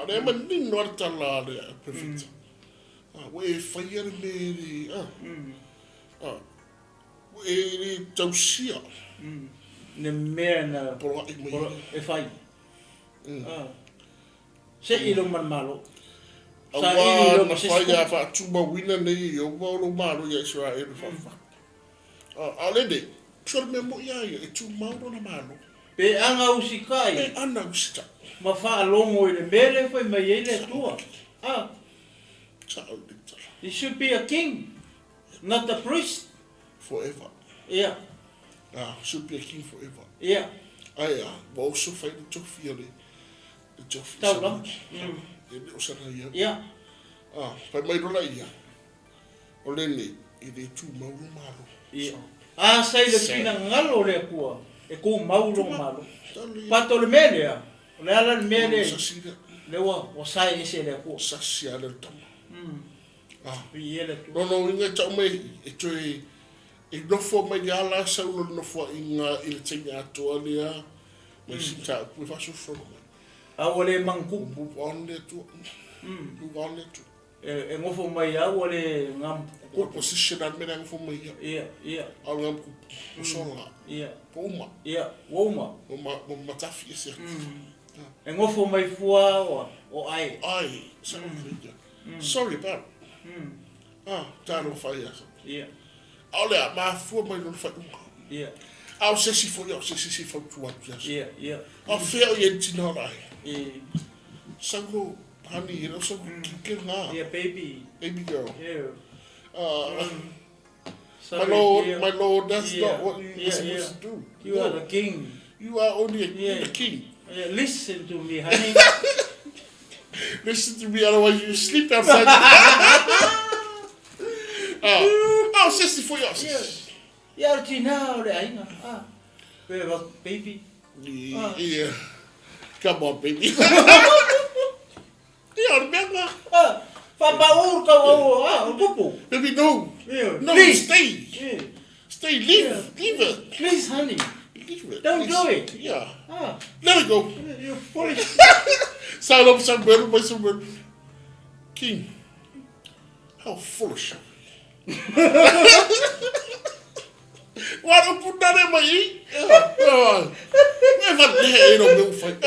Le man ni norta la le perfect. We fai ar meri. We tausia.
Ne mea na
Poro
e fai. Se ilo man malo.
Awa na fai a fa tuba wina nei o lo malo ya Israel fa. Alede, sor me mo ya e tu malo na malo.
Pe anga usikai.
Pe ana usita.
Ma fa longo ile mele foi mai ele tua. He should be a king, not a priest.
Forever.
Yeah.
Should be a king forever.
Yeah.
But also fight the trophy of the trophy.
Taulang. Yeah.
But my rola ia. Olene, ele tu mauro malo.
Yeah. Sai le pina ngalo le kua. E ko mauro malo. Pato le mele. Le ala le mele. Le wa sai ese le kua.
Sasia le tama.
Ele tu.
No, inga tau mai e toi e nofo mai ala saulo nofo inga ile tinga atoa lea. Mai sinta pu fa so so.
Awole mangku
bu on le tu. Bu on le tu.
E ngofo mai awole ngam
ko position al mena ngofo mai.
Ia.
Al ngam ku sola.
Ia.
Poma.
Ia, woma.
Mo matafi ese.
E ngofo mai fua o ai.
Ai, sorry about. Tano fire.
Yeah.
Ole ma fua mai no fa.
Yeah.
Au sesi fo yo, sesi fo tu
Yeah.
Au feo ye tino lai. Sango honey, you know, so get nga.
Yeah, baby.
Baby girl.
Yeah.
My lord, that's not what you're supposed to do.
You are the king.
You are only the king.
Yeah, listen to me, honey.
Listen to me, otherwise you sleep outside. Oh, 64 years.
Yeah, now, baby.
Yeah. Come on, baby. Yeah, remember? Baby, no.
Yeah.
No,
please.
stay.
Yeah.
Stay, leave it.
Please, honey.
Leave it.
Don't do it.
Yeah. Let it go.
You're foolish.
Samuelu. King. How foolish. Why don't put that in my eat? Never there, no fight.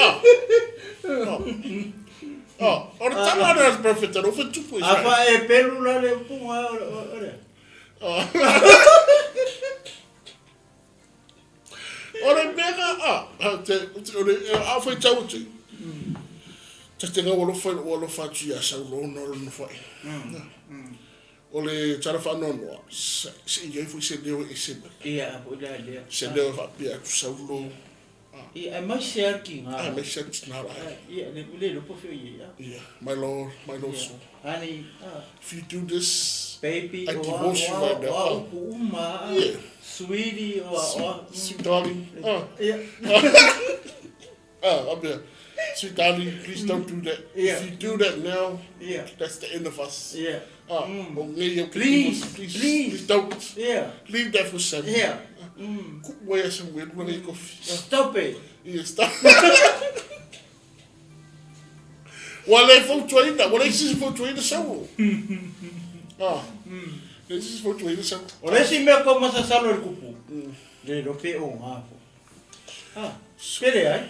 Or the time that's perfect. I don't feel too push.
Apa pelula le punga.
Ora mega a foi tauti. Te nga wolo fa tu ya sa lo no fa. Ole tarafa no no. Se ye foi se deu esse.
Ia a poder le.
Se deu fa pia tu sa lo.
Ia mai ser king.
Ah, mai ser na ra.
Ia le lo pofio ia.
Yeah, my lord so.
Honey,
if you do this,
baby,
I divorce you right now. Yeah.
Sweetie,
sweet darling.
Yeah.
I'm there. Sweet darling, please don't do that.
Yeah.
If you do that now,
yeah,
that's the end of us.
Yeah.
Please don't.
Yeah.
Leave that for Sam.
Yeah.
Where some weird running coffee.
Stop it.
Yeah, stop. Wale fo tuaina, wale sisi fo tuaina sawo. Sisi fo tuaina sawo.
Ole si me ko masa salo el kupu. Le lo pe o ngafo. Spere ai.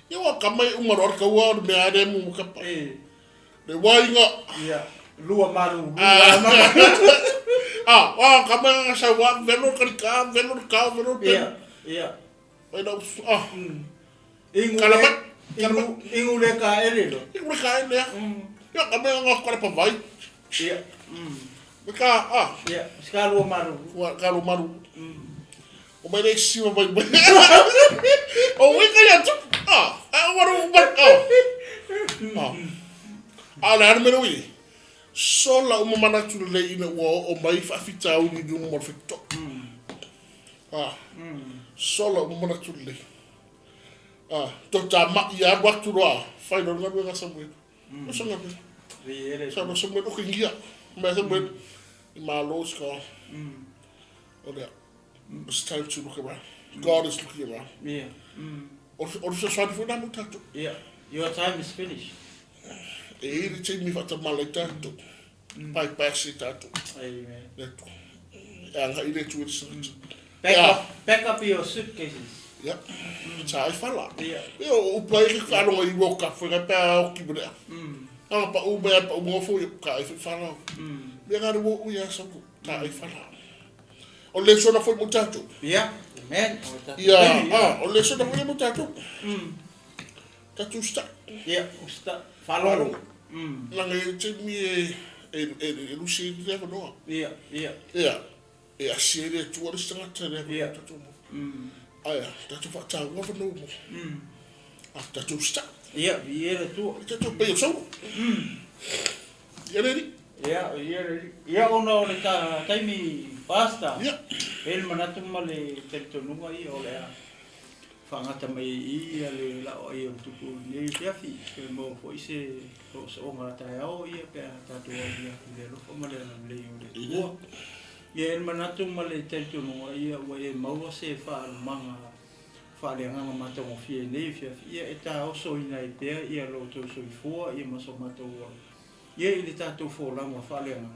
Yo wa kamai umar ka wa me ade mu ka pa. Le wainga.
Yeah. Lua maru.
Wa kamai sa wa velo ka.
Yeah.
Ai no.
Kalamat. Ingule ka elelo.
Ingule ka ele. Yo kamai nga ko pa vai.
Yeah.
Maka
Yeah, skalo maru.
Kalo maru. O mai dei sima vai. O wika ya tu. Waru ba. Ala armero wi. sola uma manatu le ina o mai fa fita uni du mo fito sola uma manatu le to ta ma ya waktu roa fai no ngabe nga Samuelu no so ngabe so no Samuelu ko ngia ma Samuelu ma lo ska it's time to look around. God is looking around.
Yeah.
Or so sorry for that mutato.
Yeah. Your time is finished.
Ele tem me fata malaitato. Pai passe tato.
Amen.
Neto. Anga ile tu isso.
Pack up your suitcases.
Yeah. Sai fala.
Yeah.
Eu o pai que fala o iwoka foi para o que bra. Pa o ba pa o foi ka fala. Me ga o ia so ta fala. O le sona foi mutato.
Yeah. Amen.
Yeah. O le sona foi mutato. Tatu sta.
Yeah. Usta. Follow.
Lange te mi lusi de no.
Yeah. Yeah.
Yeah. E a serie tu ora stanga tele tatu. Aya, tatu fa ta wa no. Tatu sta.
Yeah, viera tu.
Tatu pe so. Ya ready?
Yeah, ono le ta taimi pasta.
Yeah.
El manatu male teltonunga I ole a. Fangata mai I ale LAOAI o tupu nei fiafi ke mo fo ise o ngata o ia pe tatu o ia le lo male le o le. Ia el manatu male teltonunga ia o e mau se fa manga fa le nga mata mo fie nei fiafi ia eta o so ina I pe ia lo to so I fo ia mo so mata o. Ia I le tatu fo la mo fa le nga.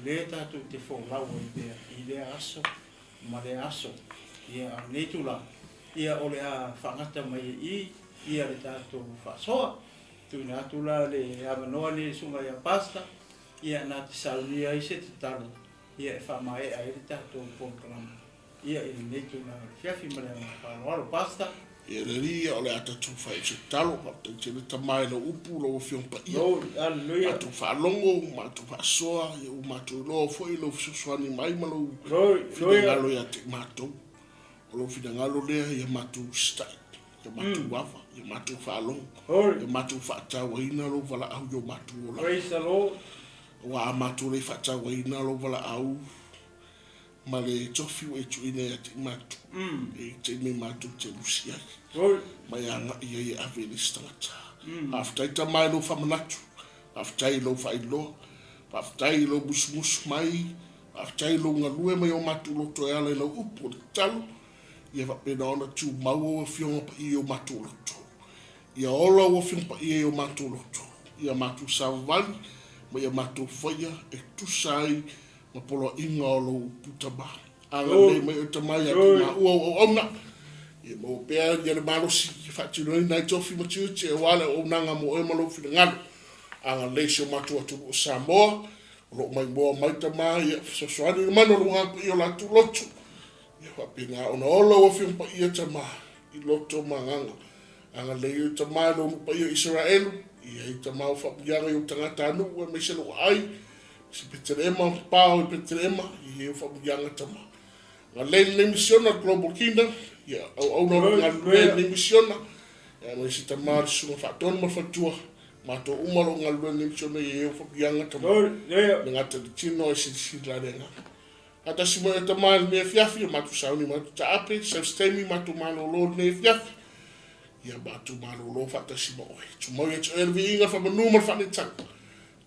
Le tatu te fo la o I pe I le aso ma le aso ia nei tu la. Ia ole a whangata mai ia le tātou whasoa. Tūna atula le amanoa le sunga ia pasta. Ia nā te saunia I se te talo. Ia e whamae a le tātou pōkalama. Ia I le tūna whiawhi mare whanoaro pasta.
Ia le ria ole a tatu whai se talo. Te le tamai lo upu lo whiompa ia.
Alleluia.
Matu whalongo, matu whasoa. Ia u matu lo foi lo whasuani mai malo. Whingalo ia te matou. O lo fina ngalo lea ia matu stai, ia matu wafa, ia matu whalong, ia matu whaatawa ina lo wala au yo matu ola.
Praise the Lord.
Wa matu le whaatawa ina lo wala au, ma le tofi o etu ina ia te matu, e te me matu te lusiaki, ma ia nga ia ia ave le stangata. Haftai ta mai lo whamanatu, haftai lo whailoa, haftai lo musumusu mai, haftai lo ngalue mai o matu lo toeala ila upo le talo, ia va pena ona tu mau o fionga pa I o matoloto. Ia ola o fionga pa I o matoloto. Ia matu savali, ma ia matu whaia e tusai ma polo inga o lo putaba. Anga le mai o tamai a tuna ua o ona. Ia mo pēr ia le malosi ki whatiroi nai tofi matiu te wale o nanga mo e malo fina ngalo. Anga le se o matu atu o Samoa. Lo mai moa mai tamai ia sosoani mano lunga I o la tu lotu. Ia whapinga ona olo o whiumpa ia tama I loto manganga. Anga leo tama no mupa ia Israelu. Ia I tama o whapianga I o tangata anu ua me se LAOAI. Si peterema, pao I peterema. Ia o whapianga tama. Nga le misiona Global Kingdom. Ia au noro nga le misiona. Ia me se tama ri sunga whatona ma whatua. Mato umaro nga le misiona ia o whapianga tama. Ngata di tino I si larenga. Ata si mo eta mai me fiafi matu sauni matu taape sustemi matu malo lo ne fiafi ia matu malo lo fata si mo tu mo ye elvi inga fa numero fa ne tsak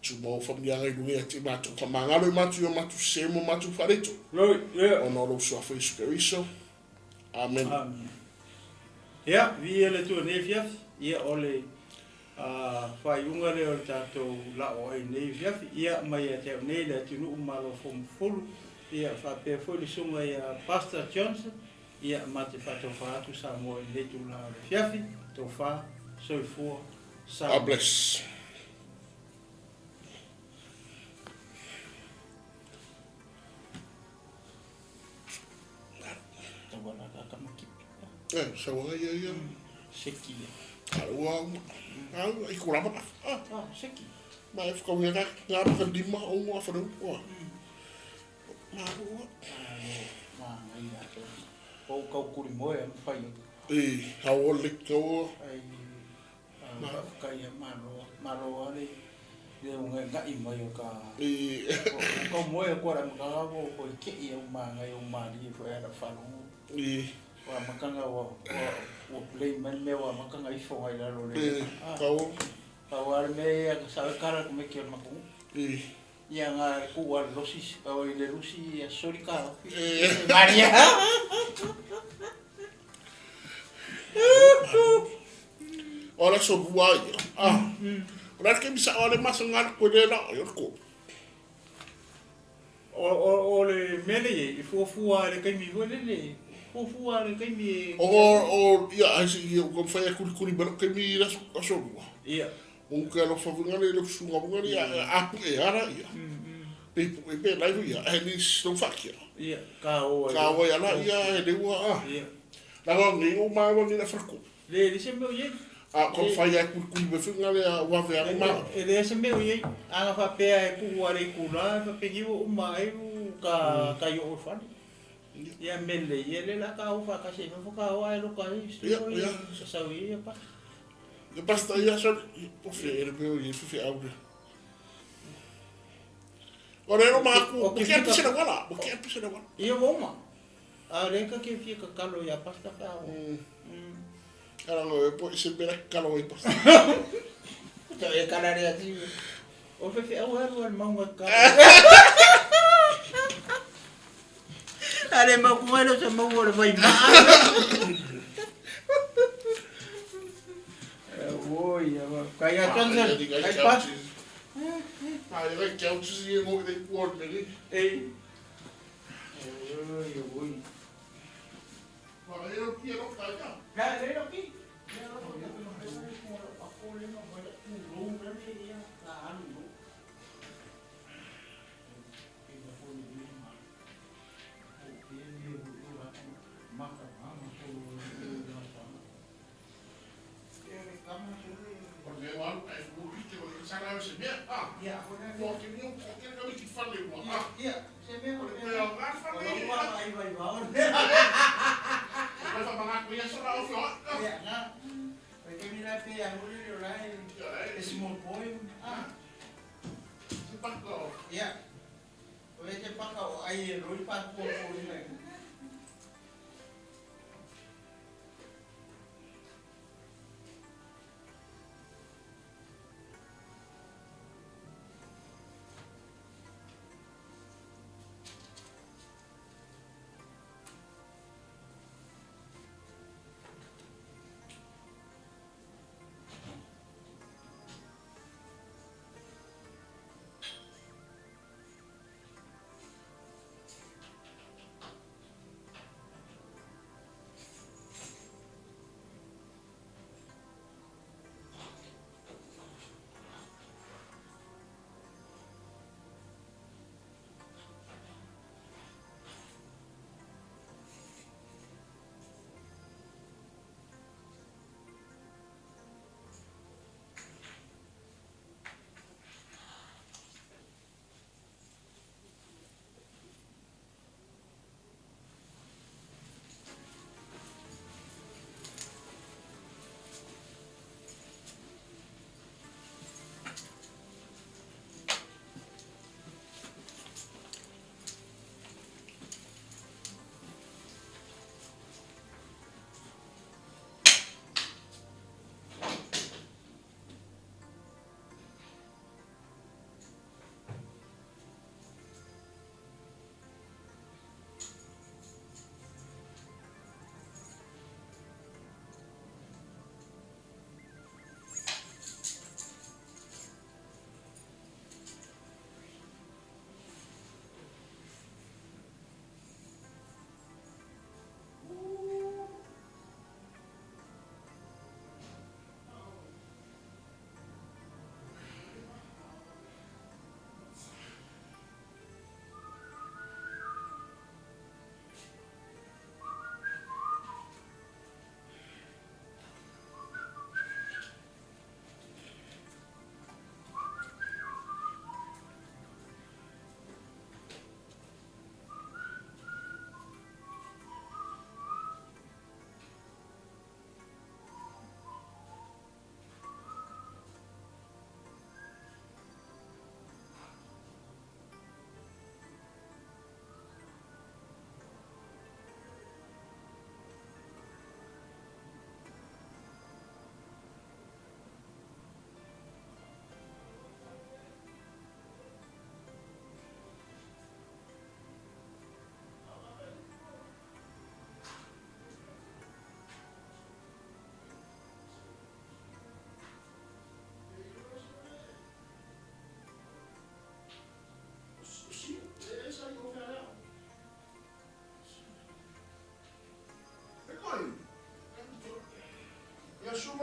tu mo fa mi ai dunga ti matu fa mangalo matu yo matu semo matu fareto ono lo so fa iskeriso amen
ia vi ele tu ne fiafi ia ole fa yunga le o tato LAOAI ne fiafi ia mai te ne le tu no malo fom fulu ia fa pe foi sunga ia Pastor Johnson ia mate fa to fa tu sa mo le tu la fiafi to fa so for sa
God bless. So ia
seki
wa ai kurama
seki
mai ko nga ka dima o mo fa no
o kau kuri moe am fai
hao le ko
ai kai malo ale Dia ngai mai o ka.
I
Ko mo e ko ra ka ko ke e o mali fo era falo.
I
Wa makanga o play man me wa makanga I fo ngai la lo le.
Kau
Wa me sa kara ko me ke ma ko.
I
Yang ku wa losis o le rusi sorry ka. Maria.
ora so buai. Ora ke bisa ora masangar ko de la yo ko.
O le mele I fua le kai mi le fua le kai mi
O ia asi ko fa ya kuri ba ke mi la so bua.
ia
Un ka lo fa ngale le sunga ngale ya apu e ara ia. Pe pe la ia ni so fakia.
ia ka o
Ya la ia de wa.
ia
La ngi o ma wa ni la frako.
le se meu ye
Ko fa ya kuri ba fu ngale wa ve a ma.
le se meu ye anga fa pe ai ku wa le ku la fa pe gi o mai ka yo fa ia mele ye le la ka o fa ka se no ka o ai lo ka
Ia.
sa wi pa
Je basta ia so o fe e pe o ye fu fe au. Ora no ma ku ke pe se na wala, ke pe se na wala.
ia mo ma a le ka ke fi ka kalo ya pasta ka o
Cara lo e po se pera calo e pasta.
Te e kala re ati o fe au au mau ka ale mau ko ele se mau le vai ma oi ya ka ya Johnson ai pa
Ai vai que eu te mo de por me.
ei oi oi
Para eu quero cair.
ka le no ki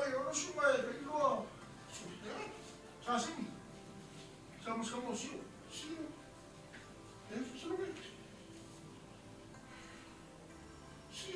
mai o su mai pe lo su te sa sim. Estamos como si